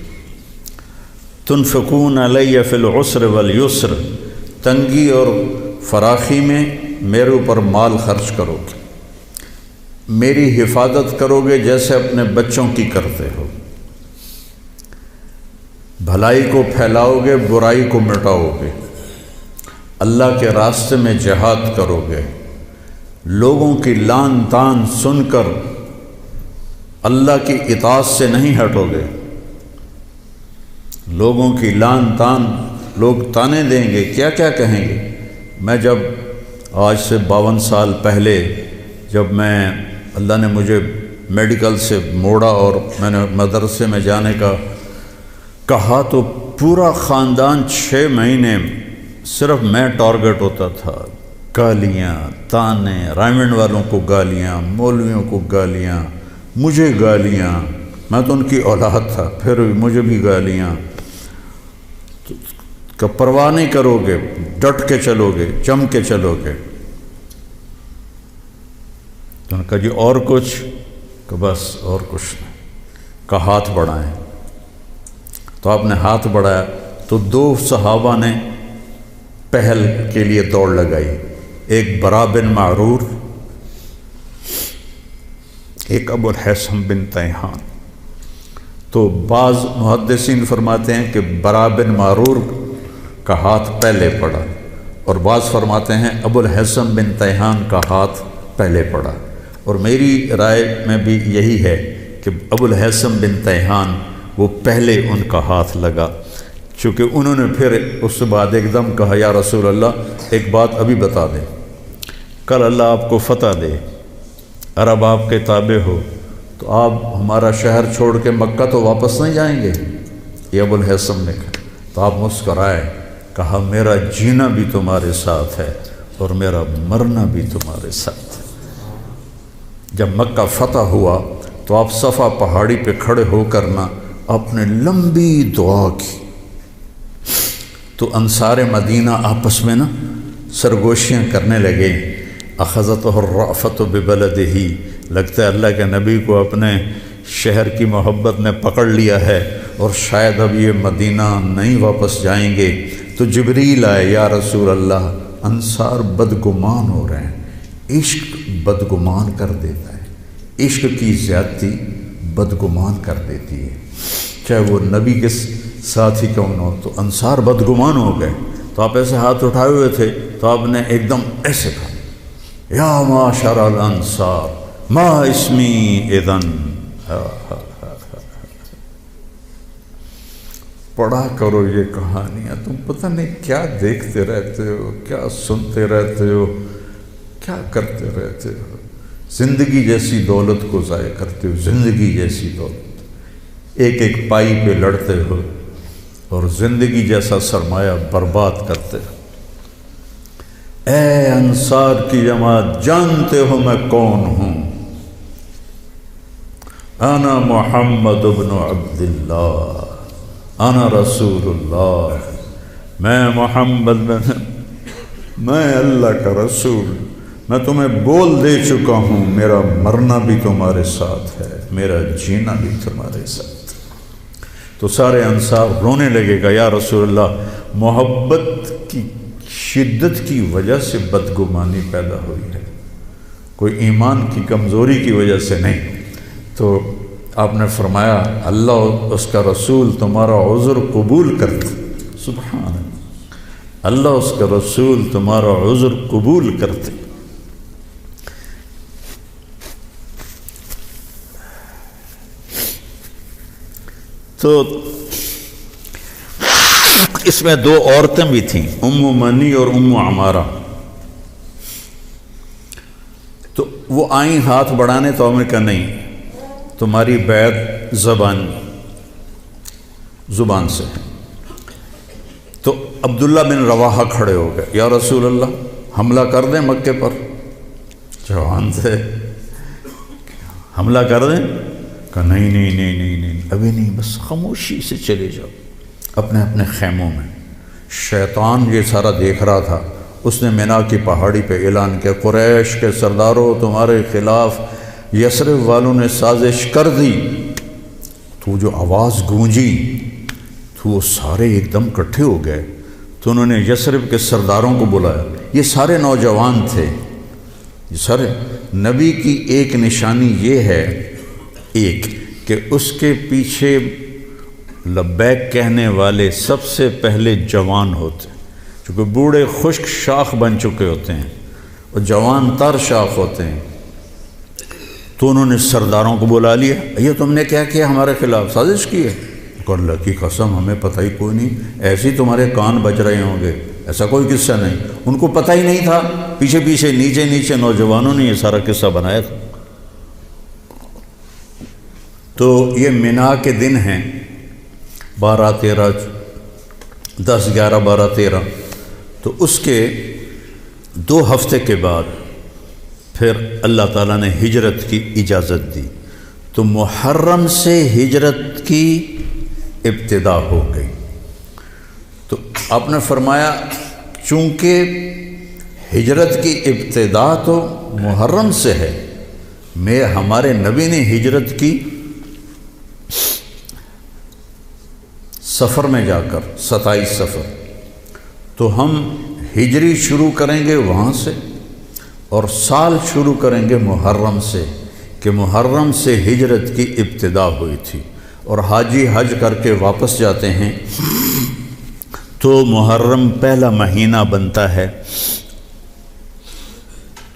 تنفقون علی فی العسر والیسر، تنگی اور فراخی میں میرے اوپر مال خرچ کرو گے، میری حفاظت کرو گے جیسے اپنے بچوں کی کرتے ہو، بھلائی کو پھیلاؤ گے، برائی کو مٹاؤ گے، اللہ کے راستے میں جہاد کرو گے، لوگوں کی لان تان سن کر اللہ کی اطاعت سے نہیں ہٹو گے۔ لوگوں کی لان تان، لوگ تانے دیں گے، کیا کیا کہیں گے۔ میں جب آج سے 52 سال پہلے جب میں اللہ نے مجھے میڈیکل سے موڑا اور میں نے مدرسے میں جانے کا کہا تو پورا خاندان 6 مہینے صرف میں ٹارگٹ ہوتا تھا، گالیاں تانے، رائمنڈ والوں کو گالیاں، مولویوں کو گالیاں، مجھے گالیاں، میں تو ان کی اولاد تھا پھر مجھے بھی گالیاں۔ کہ پرواہ نہیں کرو گے، ڈٹ کے چلو گے، جم کے چلو گے۔ تو نے کہا جی اور کچھ؟ کہ بس اور کچھ نہیں، کہ ہاتھ بڑھائیں۔ تو آپ نے ہاتھ بڑھایا تو 2 صحابہ نے پہل کے لیے دوڑ لگائی، ایک برا بن معرور، ایک ابو الحسن بن تیہان۔ تو بعض محدثین فرماتے ہیں کہ برا بن معرور کا ہاتھ پہلے پڑا، اور بعض فرماتے ہیں ابو الحسن بن تیہان کا ہاتھ پہلے پڑا، اور میری رائے میں بھی یہی ہے کہ ابو الحسن بن تیہان وہ پہلے ان کا ہاتھ لگا، چونکہ انہوں نے پھر اس کے بعد ایک دم کہا یا رسول اللہ ایک بات ابھی بتا دیں، کل اللہ آپ کو فتح دے، عرب آپ کے تابع ہو تو آپ ہمارا شہر چھوڑ کے مکہ تو واپس نہیں جائیں گے؟ یہ ابو الحسن نے کہا۔ تو آپ مسکرائے، کہا میرا جینا بھی تمہارے ساتھ ہے اور میرا مرنا بھی تمہارے ساتھ ہے۔ جب مکہ فتح ہوا تو آپ صفا پہاڑی پہ کھڑے ہو کر نا آپ نے لمبی دعا کی، تو انصار مدینہ آپس میں نا سرگوشیاں کرنے لگے، اخذتہ الرأفت ببلدہ، لگتا ہے اللہ کے نبی کو اپنے شہر کی محبت نے پکڑ لیا ہے اور شاید اب یہ مدینہ نہیں واپس جائیں گے۔ تو جبریل آئے، یا رسول اللہ انصار بدگمان ہو رہے ہیں، عشق بدگمان کر دیتا ہے، عشق کی زیادتی بدگمان کر دیتی ہے، چاہے وہ نبی کے ساتھ ہی کیوں نہ ہو۔ تو انصار بدگمان ہو گئے، تو آپ ایسے ہاتھ اٹھائے ہوئے تھے تو آپ نے ایک دم ایسے کہا یا معاشر الانصار ما اسمی اذن۔ پڑھا کرو یہ کہانیاں، تم پتہ نہیں کیا دیکھتے رہتے ہو، کیا سنتے رہتے ہو، کیا کرتے رہتے ہو، زندگی جیسی دولت کو ضائع کرتے ہو، زندگی جیسی دولت، ایک ایک پائی پہ لڑتے ہو اور زندگی جیسا سرمایہ برباد کرتے ہو۔ اے انصار کی جماعت، جانتے ہو میں کون ہوں؟ انا محمد بن عبداللہ، انا رسول اللہ، میں محمد میں اللہ کا رسول، میں تمہیں بول دے چکا ہوں، میرا مرنا بھی تمہارے ساتھ ہے، میرا جینا بھی تمہارے ساتھ۔ تو سارے انصار رونے لگے گا، یا رسول اللہ، محبت کی شدت کی وجہ سے بدگمانی پیدا ہوئی ہے، کوئی ایمان کی کمزوری کی وجہ سے نہیں۔ تو آپ نے فرمایا اللہ اس کا رسول تمہارا عذر قبول کرتے، سبحان اللہ، اللہ اس کا رسول تمہارا عذر قبول کرتے۔ تو اس میں دو عورتیں بھی تھیں، ام منی اور ام عمارہ۔ تو وہ آئیں ہاتھ بڑھانے، تو ہم نے کہا نہیں، تمہاری بیعت زبان سے ہے۔ تو عبداللہ بن رواحہ کھڑے ہو گئے، یا رسول اللہ حملہ کر دیں مکے پر؟ جوان تھے، حملہ کر دیں؟ کہا نہیں نہیں نہیں نہیں نہیں، ابھی نہیں، بس خاموشی سے چلے جاؤ اپنے اپنے خیموں میں۔ شیطان یہ سارا دیکھ رہا تھا، اس نے مینا کی پہاڑی پہ اعلان کیا، قریش کے سرداروں، تمہارے خلاف یثرب والوں نے سازش کر دی۔ تو جو آواز گونجی تو وہ سارے ایک دم اکٹھے ہو گئے، تو انہوں نے یثرب کے سرداروں کو بلایا، یہ سارے نوجوان تھے، یہ سارے۔ نبی کی ایک نشانی یہ ہے، ایک کہ اس کے پیچھے لبیک کہنے والے سب سے پہلے جوان ہوتے ہیں، چونکہ بوڑھے خشک شاخ بن چکے ہوتے ہیں اور جوان تر شاخ ہوتے ہیں۔ تو انہوں نے سرداروں کو بلا لیا، یہ تم نے کیا کیا، ہمارے خلاف سازش کی ہے؟ کہ اللہ کی قسم ہمیں پتہ ہی کوئی نہیں، ایسے ہی تمہارے کان بج رہے ہوں گے، ایسا کوئی قصہ نہیں۔ ان کو پتہ ہی نہیں تھا، پیچھے پیچھے نیچے نیچے نوجوانوں نے یہ سارا قصہ بنایا تھا۔ تو یہ مینا کے دن ہیں 12 13 10 11 12 13۔ تو اس کے 2 ہفتے کے بعد پھر اللہ تعالیٰ نے ہجرت کی اجازت دی، تو محرم سے ہجرت کی ابتدا ہو گئی۔ تو آپ نے فرمایا چونکہ ہجرت کی ابتدا تو محرم سے ہے، ہمارے نبی نے ہجرت کی سفر میں جا کر 27 سفر، تو ہم ہجری شروع کریں گے وہاں سے، اور سال شروع کریں گے محرم سے، کہ محرم سے ہجرت کی ابتدا ہوئی تھی، اور حاجی حج کر کے واپس جاتے ہیں تو محرم پہلا مہینہ بنتا ہے۔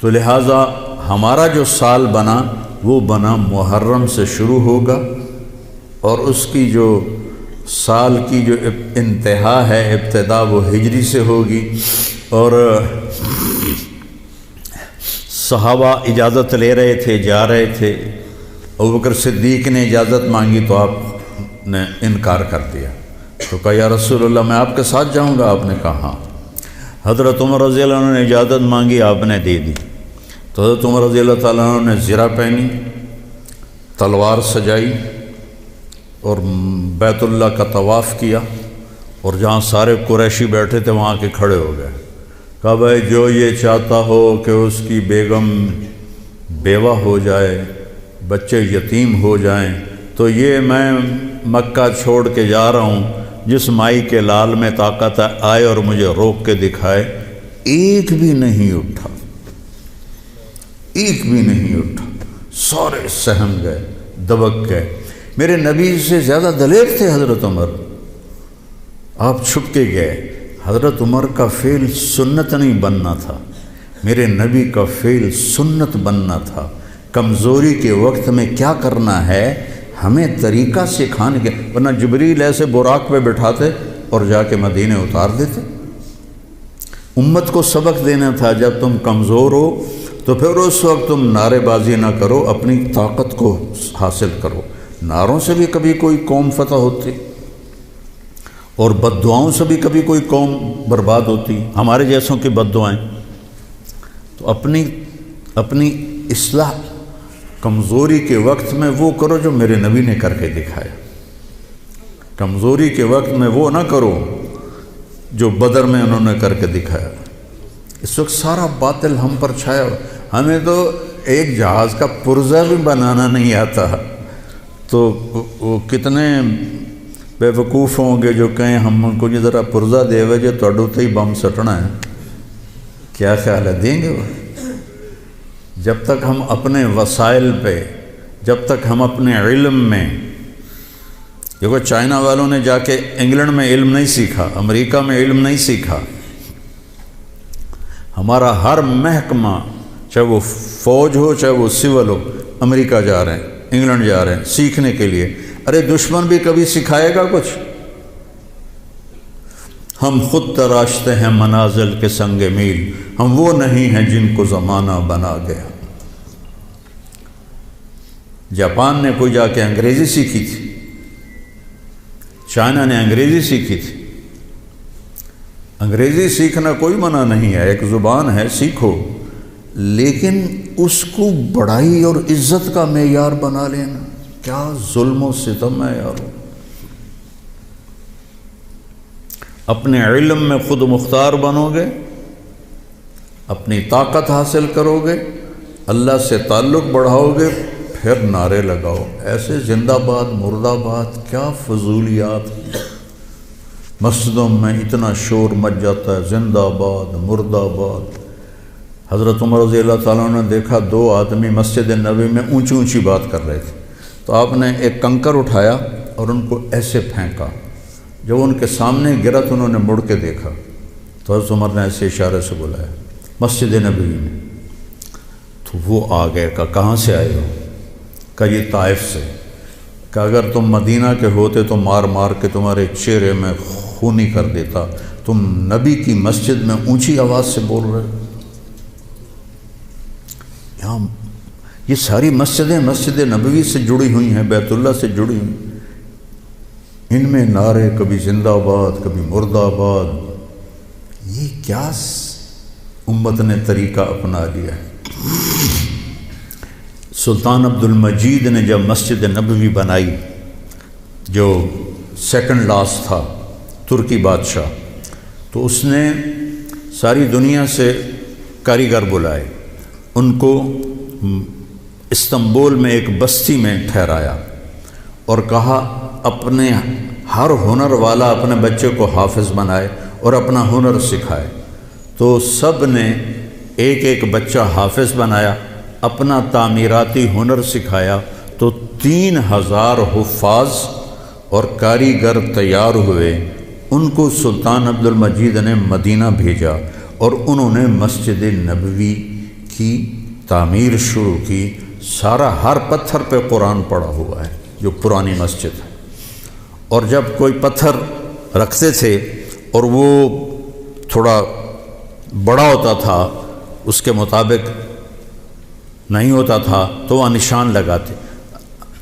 تو لہٰذا ہمارا جو سال بنا وہ بنا محرم سے شروع ہوگا، اور اس کی جو سال کی جو انتہا ہے، ابتدا، وہ ہجری سے ہوگی۔ اور صحابہ اجازت لے رہے تھے، جا رہے تھے، ابوبکر صدیق نے اجازت مانگی تو آپ نے انکار کر دیا، تو کہا یا رسول اللہ میں آپ کے ساتھ جاؤں گا؟ آپ نے کہا ہاں۔ حضرت عمر رضی اللہ عنہ نے اجازت مانگی، آپ نے دے دی، تو حضرت عمر رضی اللہ تعالیٰ عنہ نے زرہ پہنی، تلوار سجائی، اور بیت اللہ کا طواف کیا، اور جہاں سارے قریشی بیٹھے تھے وہاں کے کھڑے ہو گئے، کہا بھائی جو یہ چاہتا ہو کہ اس کی بیگم بیوہ ہو جائے، بچے یتیم ہو جائیں، تو یہ میں مکہ چھوڑ کے جا رہا ہوں، جس مائی کے لال میں طاقت آئے اور مجھے روک کے دکھائے۔ ایک بھی نہیں اٹھا، ایک بھی نہیں اٹھا، سارے سہم گئے، دبک گئے۔ میرے نبی سے زیادہ دلیر تھے حضرت عمر، آپ چھپ کے گئے۔ حضرت عمر کا فعل سنت نہیں بننا تھا، میرے نبی کا فعل سنت بننا تھا۔ کمزوری کے وقت میں کیا کرنا ہے، ہمیں طریقہ سکھانے کے، ورنہ جبریل ایسے براق پہ بٹھاتے اور جا کے مدینے اتار دیتے۔ امت کو سبق دینا تھا، جب تم کمزور ہو تو پھر اس وقت تم نعرے بازی نہ کرو، اپنی طاقت کو حاصل کرو۔ نعروں سے بھی کبھی کوئی قوم فتح ہوتی اور بد دعاؤں سے بھی کبھی کوئی قوم برباد ہوتی، ہمارے جیسوں کی بد دعائیں۔ تو اپنی اصلاح کمزوری کے وقت میں وہ کرو جو میرے نبی نے کر کے دکھایا۔ کمزوری کے وقت میں وہ نہ کرو جو بدر میں انہوں نے کر کے دکھایا۔ اس وقت سارا باطل ہم پر چھایا ہوا، ہمیں تو ایک جہاز کا پرزہ بھی بنانا نہیں آتا، تو وہ کتنے بے وقوف ہوں گے جو کہیں ہم ان کو ذرا پرزہ دے ہوئے جو توڑو تے ہی بم سٹنا ہے۔ کیا خیال ہے دیں گے وہ؟ جب تک ہم اپنے وسائل پہ، جب تک ہم اپنے علم میں، دیکھو چائنا والوں نے جا کے انگلینڈ میں علم نہیں سیکھا، امریکہ میں علم نہیں سیکھا۔ ہمارا ہر محکمہ، چاہے وہ فوج ہو چاہے وہ سول ہو، امریکہ جا رہے ہیں، انگلینڈ جا رہے ہیں سیکھنے کے لیے۔ ارے دشمن بھی کبھی سکھائے گا کچھ؟ ہم خود تراشتے ہیں منازل کے سنگ میل، ہم وہ نہیں ہیں جن کو زمانہ بنا گیا۔ جاپان نے کوئی جا کے انگریزی سیکھی تھی، چائنا نے انگریزی سیکھی تھی۔ انگریزی سیکھنا کوئی منع نہیں ہے، ایک زبان ہے، سیکھو، لیکن اس کو بڑائی اور عزت کا معیار بنا لینا کیا ظلم و ستم ہے یار۔ اپنے علم میں خود مختار بنو گے، اپنی طاقت حاصل کرو گے، اللہ سے تعلق بڑھاؤ گے، پھر نعرے لگاؤ۔ ایسے زندہ باد مرد آباد کیا فضولیات، مسجدوں میں اتنا شور مچ جاتا ہے، زندہ باد مرد آباد۔ حضرت عمر رضی اللہ تعالیٰ نے دیکھا دو آدمی مسجد نبوی میں اونچی اونچی بات کر رہے تھے، تو آپ نے ایک کنکر اٹھایا اور ان کو ایسے پھینکا، جب ان کے سامنے گرا تو انہوں نے مڑ کے دیکھا، تو حضرت عمر نے ایسے اشارے سے بلایا مسجد نبوی میں، تو وہ آ گئے، کہاں سے آئے ہو؟ کہ یہ طائف سے۔ کہ اگر تم مدینہ کے ہوتے تو مار مار کے تمہارے چہرے میں خونی کر دیتا، تم نبی کی مسجد میں اونچی آواز سے بول رہے ہو۔ یہاں یہ ساری مسجدیں مسجد نبوی سے جڑی ہوئی ہیں، بیت اللہ سے جڑی ہوئی، ان میں نعرے کبھی زندہ آباد کبھی مرد آباد، یہ کیا امت نے طریقہ اپنا لیا ہے۔ سلطان عبد المجید نے جب مسجد نبوی بنائی، جو سیکنڈ لاس تھا ترکی بادشاہ، تو اس نے ساری دنیا سے کاریگر بلائے، ان کو استنبول میں ایک بستی میں ٹھہرایا اور کہا اپنے ہر ہنر والا اپنے بچے کو حافظ بنائے اور اپنا ہنر سکھائے۔ تو سب نے ایک ایک بچہ حافظ بنایا، اپنا تعمیراتی ہنر سکھایا، تو 3000 حفاظ اور کاریگر تیار ہوئے۔ ان کو سلطان عبد المجید نے مدینہ بھیجا اور انہوں نے مسجد نبوی کی تعمیر شروع کی۔ سارا ہر پتھر پہ قرآن پڑا ہوا ہے، جو پرانی مسجد ہے۔ اور جب کوئی پتھر رکھتے تھے اور وہ تھوڑا بڑا ہوتا تھا، اس کے مطابق نہیں ہوتا تھا، تو وہاں نشان لگاتے،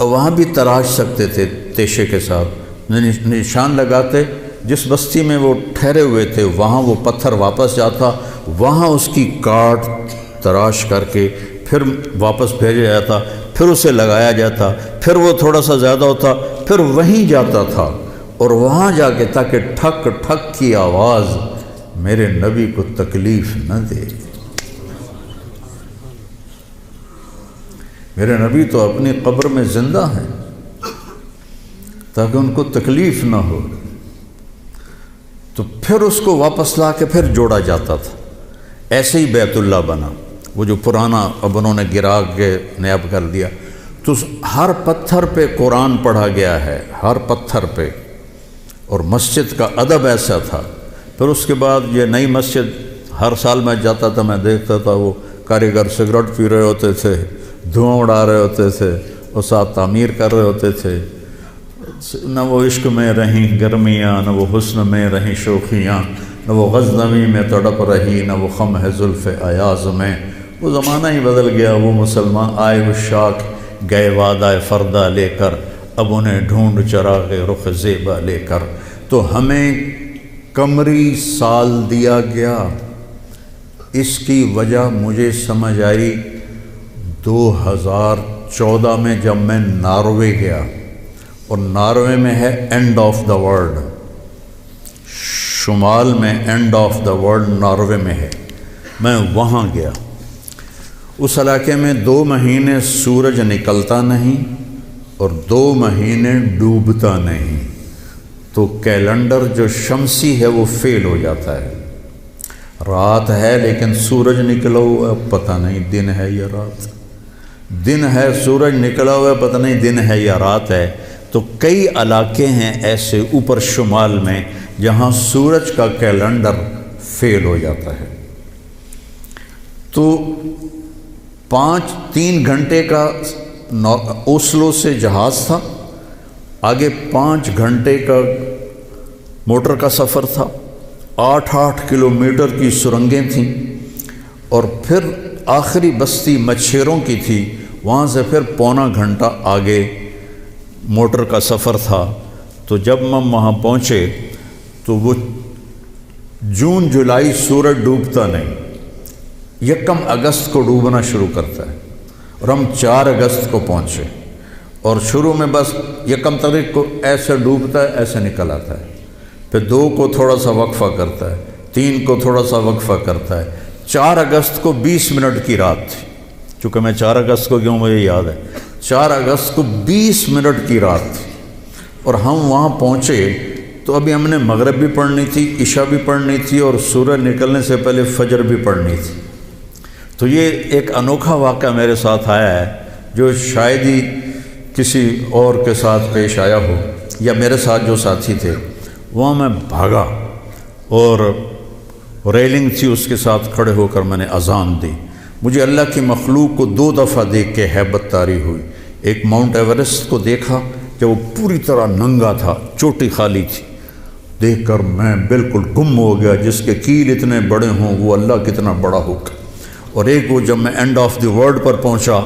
وہاں بھی تراش سکتے تھے تیشے کے ساتھ، نشان لگاتے۔ جس بستی میں وہ ٹھہرے ہوئے تھے وہاں وہ پتھر واپس جاتا، وہاں اس کی کاٹ تراش کر کے پھر واپس بھیجا جاتا، پھر اسے لگایا جاتا، پھر وہ تھوڑا سا زیادہ ہوتا، پھر وہیں جاتا تھا، اور وہاں جا کے تاکہ ٹھک ٹھک کی آواز میرے نبی کو تکلیف نہ دے۔ میرے نبی تو اپنی قبر میں زندہ ہیں تاکہ ان کو تکلیف نہ ہو، تو پھر اس کو واپس لا کے پھر جوڑا جاتا تھا۔ ایسے ہی بیت اللہ بنا، وہ جو پرانا اب انہوں نے گرا کے نیاب کر دیا، تو ہر پتھر پہ قرآن پڑھا گیا ہے، ہر پتھر پہ۔ اور مسجد کا ادب ایسا تھا۔ پھر اس کے بعد یہ نئی مسجد، ہر سال میں جاتا تھا، میں دیکھتا تھا وہ کاریگر سگریٹ پی رہے ہوتے تھے، دھواں اڑا رہے ہوتے تھے، اور ساتھ تعمیر کر رہے ہوتے تھے. نہ وہ عشق میں رہیں گرمیاں، نہ وہ حسن میں رہیں شوخیاں، نہ وہ غزنوی میں تڑپ رہی، نہ وہ خم ہے زلف ایاز میں. وہ زمانہ ہی بدل گیا. وہ مسلمان آئے عشاق گئے وعدہ فردہ لے کر، اب انہیں ڈھونڈ چراغ رخ زیبا لے کر. تو ہمیں قمری سال دیا گیا. اس کی وجہ مجھے سمجھ آئی 2014 میں جب میں ناروے گیا، اور ناروے میں ہے اینڈ آف دا ورلڈ، شمال میں and of the world Norway میں ہے. میں وہاں گیا. اس علاقے میں 2 مہینے سورج نکلتا نہیں اور 2 مہینے ڈوبتا نہیں. تو کیلنڈر جو شمسی ہے وہ فیل ہو جاتا ہے. رات ہے لیکن سورج نکلا ہوا پتہ نہیں دن ہے یا رات، دن ہے سورج نکلا ہوا پتہ نہیں دن ہے یا رات ہے. تو کئی علاقے ہیں ایسے اوپر شمال میں جہاں سورج کا کیلنڈر فیل ہو جاتا ہے. تو 3 گھنٹے کا اوسلو سے جہاز تھا، آگے 5 گھنٹے کا موٹر کا سفر تھا، 8 کلومیٹر کی سرنگیں تھیں، اور پھر آخری بستی مچھیروں کی تھی، وہاں سے پھر 1.25 گھنٹہ آگے موٹر کا سفر تھا. تو جب ہم وہاں پہنچے تو وہ جون جولائی سورج ڈوبتا نہیں، 1 اگست کو ڈوبنا شروع کرتا ہے، اور ہم 4 اگست کو پہنچے. اور شروع میں بس 1 تاریخ کو ایسے ڈوبتا ہے ایسے نکل آتا ہے، پھر 2 کو تھوڑا سا وقفہ کرتا ہے، 3 کو تھوڑا سا وقفہ کرتا ہے. 4 اگست کو 20 منٹ کی رات تھی. چونکہ میں 4 اگست کو کیوں مجھے یاد ہے، 4 اگست کو 20 منٹ کی رات تھی. اور ہم وہاں پہنچے تو ابھی ہم نے مغرب بھی پڑھنی تھی، عشاء بھی پڑھنی تھی، اور سورج نکلنے سے پہلے فجر بھی پڑھنی تھی. تو یہ ایک انوکھا واقعہ میرے ساتھ آیا ہے جو شاید ہی کسی اور کے ساتھ پیش آیا ہو، یا میرے ساتھ جو ساتھی تھے. وہاں میں بھاگا اور ریلنگ تھی اس کے ساتھ کھڑے ہو کر میں نے اذان دی. مجھے اللہ کی مخلوق کو 2 دفعہ دیکھ کے ہیبت طاری ہوئی. ایک ماؤنٹ ایورسٹ کو دیکھا جب وہ پوری طرح ننگا تھا، چوٹی خالی تھی، دیکھ کر میں بالکل گم ہو گیا. جس کے کیل اتنے بڑے ہوں وہ اللہ کتنا بڑا ہوگا. اور ایک وہ جب میں اینڈ آف دی ورلڈ پر پہنچا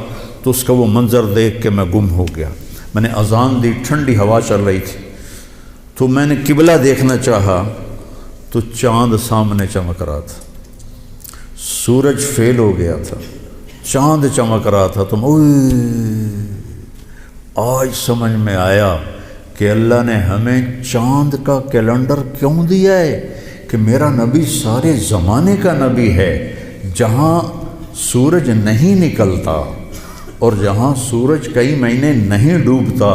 تو اس کا وہ منظر دیکھ کے میں گم ہو گیا. میں نے اذان دی، ٹھنڈی ہوا چل رہی تھی، تو میں نے قبلہ دیکھنا چاہا تو چاند سامنے چمک رہا تھا. سورج فیل ہو گیا تھا، چاند چمک رہا تھا. تو آج سمجھ میں آیا کہ اللہ نے ہمیں چاند کا کیلنڈر کیوں دیا ہے، کہ میرا نبی سارے زمانے کا نبی ہے. جہاں سورج نہیں نکلتا اور جہاں سورج کئی مہینے نہیں ڈوبتا،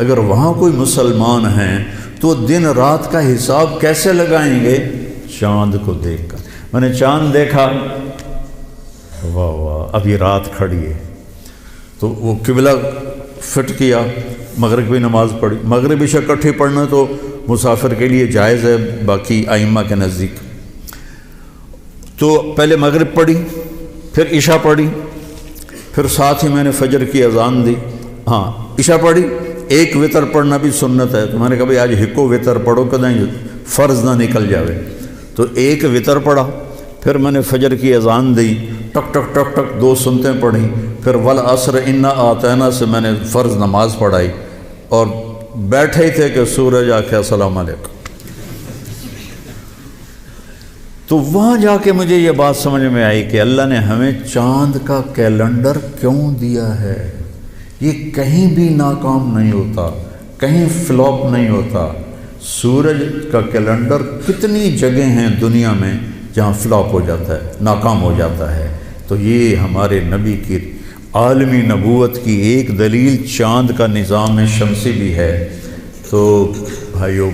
اگر وہاں کوئی مسلمان ہیں تو دن رات کا حساب کیسے لگائیں گے؟ چاند کو دیکھ کر. میں نے چاند دیکھا، واہ واہ اب یہ رات کھڑی ہے. تو وہ قبلہ فٹ کیا، مغرب کی نماز پڑھی. مغرب عشاء اکٹھی پڑھنا تو مسافر کے لیے جائز ہے باقی ائمہ کے نزدیک. تو پہلے مغرب پڑھی، پھر عشاء پڑھی، پھر ساتھ ہی میں نے فجر کی اذان دی. ہاں عشاء پڑھی. ایک وطر پڑھنا بھی سنت ہے. تو میں نے کہا بھائی آج ہکو وطر پڑھو کدیں فرض نہ نکل جاوے. تو ایک وطر پڑھا، پھر میں نے فجر کی اذان دی، ٹک ٹک ٹک ٹک 2 سنتیں پڑھی، پھر والعصر انا اعطینا سے میں نے فرض نماز پڑھائی. اور بیٹھے ہی تھے کہ سورج آکھے السلام علیکم. تو وہاں جا کے مجھے یہ بات سمجھ میں آئی کہ اللہ نے ہمیں چاند کا کیلنڈر کیوں دیا ہے. یہ کہیں بھی ناکام نہیں ہوتا، کہیں فلاپ نہیں ہوتا. سورج کا کیلنڈر کتنی جگہ ہیں دنیا میں جہاں فلاپ ہو جاتا ہے، ناکام ہو جاتا ہے. تو یہ ہمارے نبی کی عالمی نبوت کی ایک دلیل چاند کا نظام شمسی بھی ہے. تو بھائیو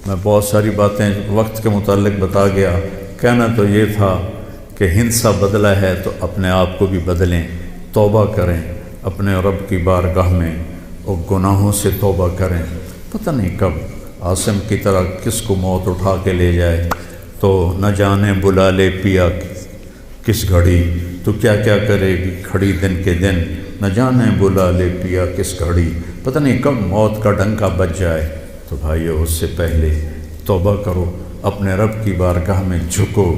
میں بہت ساری باتیں وقت کے متعلق بتا گیا. کہنا تو یہ تھا کہ ہندسہ بدلا ہے تو اپنے آپ کو بھی بدلیں، توبہ کریں اپنے رب کی بارگاہ میں اور گناہوں سے توبہ کریں. پتہ نہیں کب عاصم کی طرح کس کو موت اٹھا کے لے جائے. تو نہ جانے بلا لے پیا کس گھڑی، تو کیا کیا کرے گی کھڑی دن کے دن. نہ جانے بلا لے پیا کس گھڑی، پتہ نہیں کب موت کا ڈنکا بج جائے۔ تو بھائیو اس سے پہلے توبہ کرو، اپنے رب کی بارگاہ میں جھکو،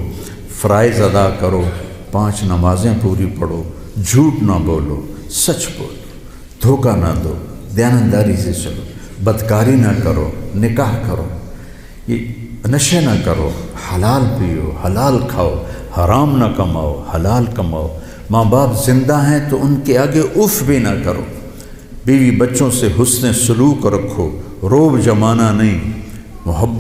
فرائض ادا کرو، 5 نمازیں پوری پڑھو، جھوٹ نہ بولو، سچ بولو، دھوکہ نہ دو، دیانتداری سے چلو، بدکاری نہ کرو، نکاح کرو، یہ نشے نہ کرو، حلال پیو، حلال کھاؤ، حرام نہ کماؤ، حلال کماؤ، ماں باپ زندہ ہیں تو ان کے آگے اف بھی نہ کرو، بیوی بچوں سے حسن سلوک رکھو، روب جمانا نہیں،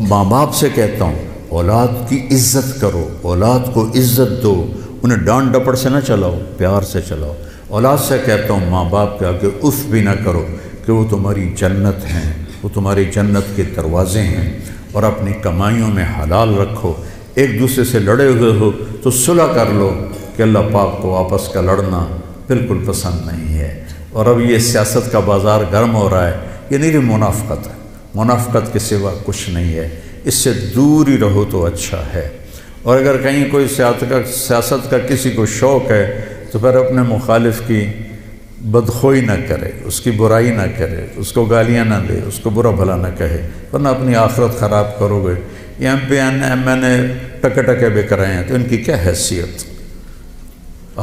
ماں باپ سے کہتا ہوں اولاد کی عزت کرو، اولاد کو عزت دو، انہیں ڈانٹ ڈپٹ سے نہ چلاؤ، پیار سے چلاؤ۔ اولاد سے کہتا ہوں ماں باپ کے آگے اف بھی نہ کرو کہ وہ تمہاری جنت ہیں، وہ تمہاری جنت کے دروازے ہیں، اور اپنی کمائیوں میں حلال رکھو۔ ایک دوسرے سے لڑے ہوئے ہو تو صلح کر لو، کہ اللہ پاک کو آپس کا لڑنا بالکل پسند نہیں ہے۔ اور اب یہ سیاست کا بازار گرم ہو رہا ہے، یہ نہیں منافقت ہے، منافقت کے سوا کچھ نہیں ہے، اس سے دور ہی رہو تو اچھا ہے۔ اور اگر کہیں کوئی سیاست کا کسی کو شوق ہے تو پھر اپنے مخالف کی بدخوئی نہ کرے، اس کی برائی نہ کرے، اس کو گالیاں نہ دے، اس کو برا بھلا نہ کہے، ورنہ اپنی آخرت خراب کرو گے۔ یہ ایم پی ایم این اے ٹکے بک رہے ہیں تو ان کی کیا حیثیت؟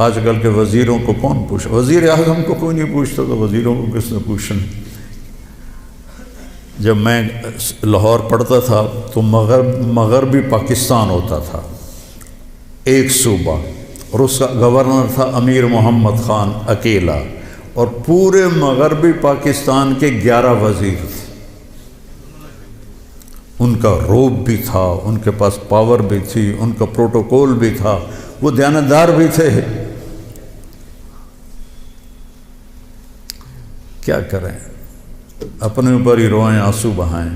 آج کل کے وزیروں کو کون پوچھ، وزیر اعظم کو کوئی نہیں پوچھتا تو وزیروں کو کس نے پوچھنا؟ جب میں لاہور پڑھتا تھا تو مغربی پاکستان ہوتا تھا، ایک صوبہ، اور اس کا گورنر تھا امیر محمد خان اکیلا، اور پورے مغربی پاکستان کے 11 وزیر تھے۔ ان کا روب بھی تھا، ان کے پاس پاور بھی تھی، ان کا پروٹوکول بھی تھا، وہ دیانتدار بھی تھے۔ کیا کریں، اپنے اوپر ہی روئیں، آنسو بہائیں۔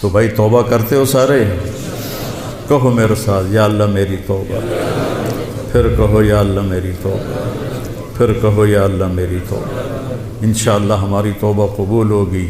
تو بھائی توبہ کرتے ہو سارے؟ کہو میرے ساتھ، یا اللہ میری توبہ، پھر کہو یا اللہ میری توبہ، پھر کہو یا اللہ میری توبہ۔ انشاءاللہ ہماری توبہ قبول ہوگی۔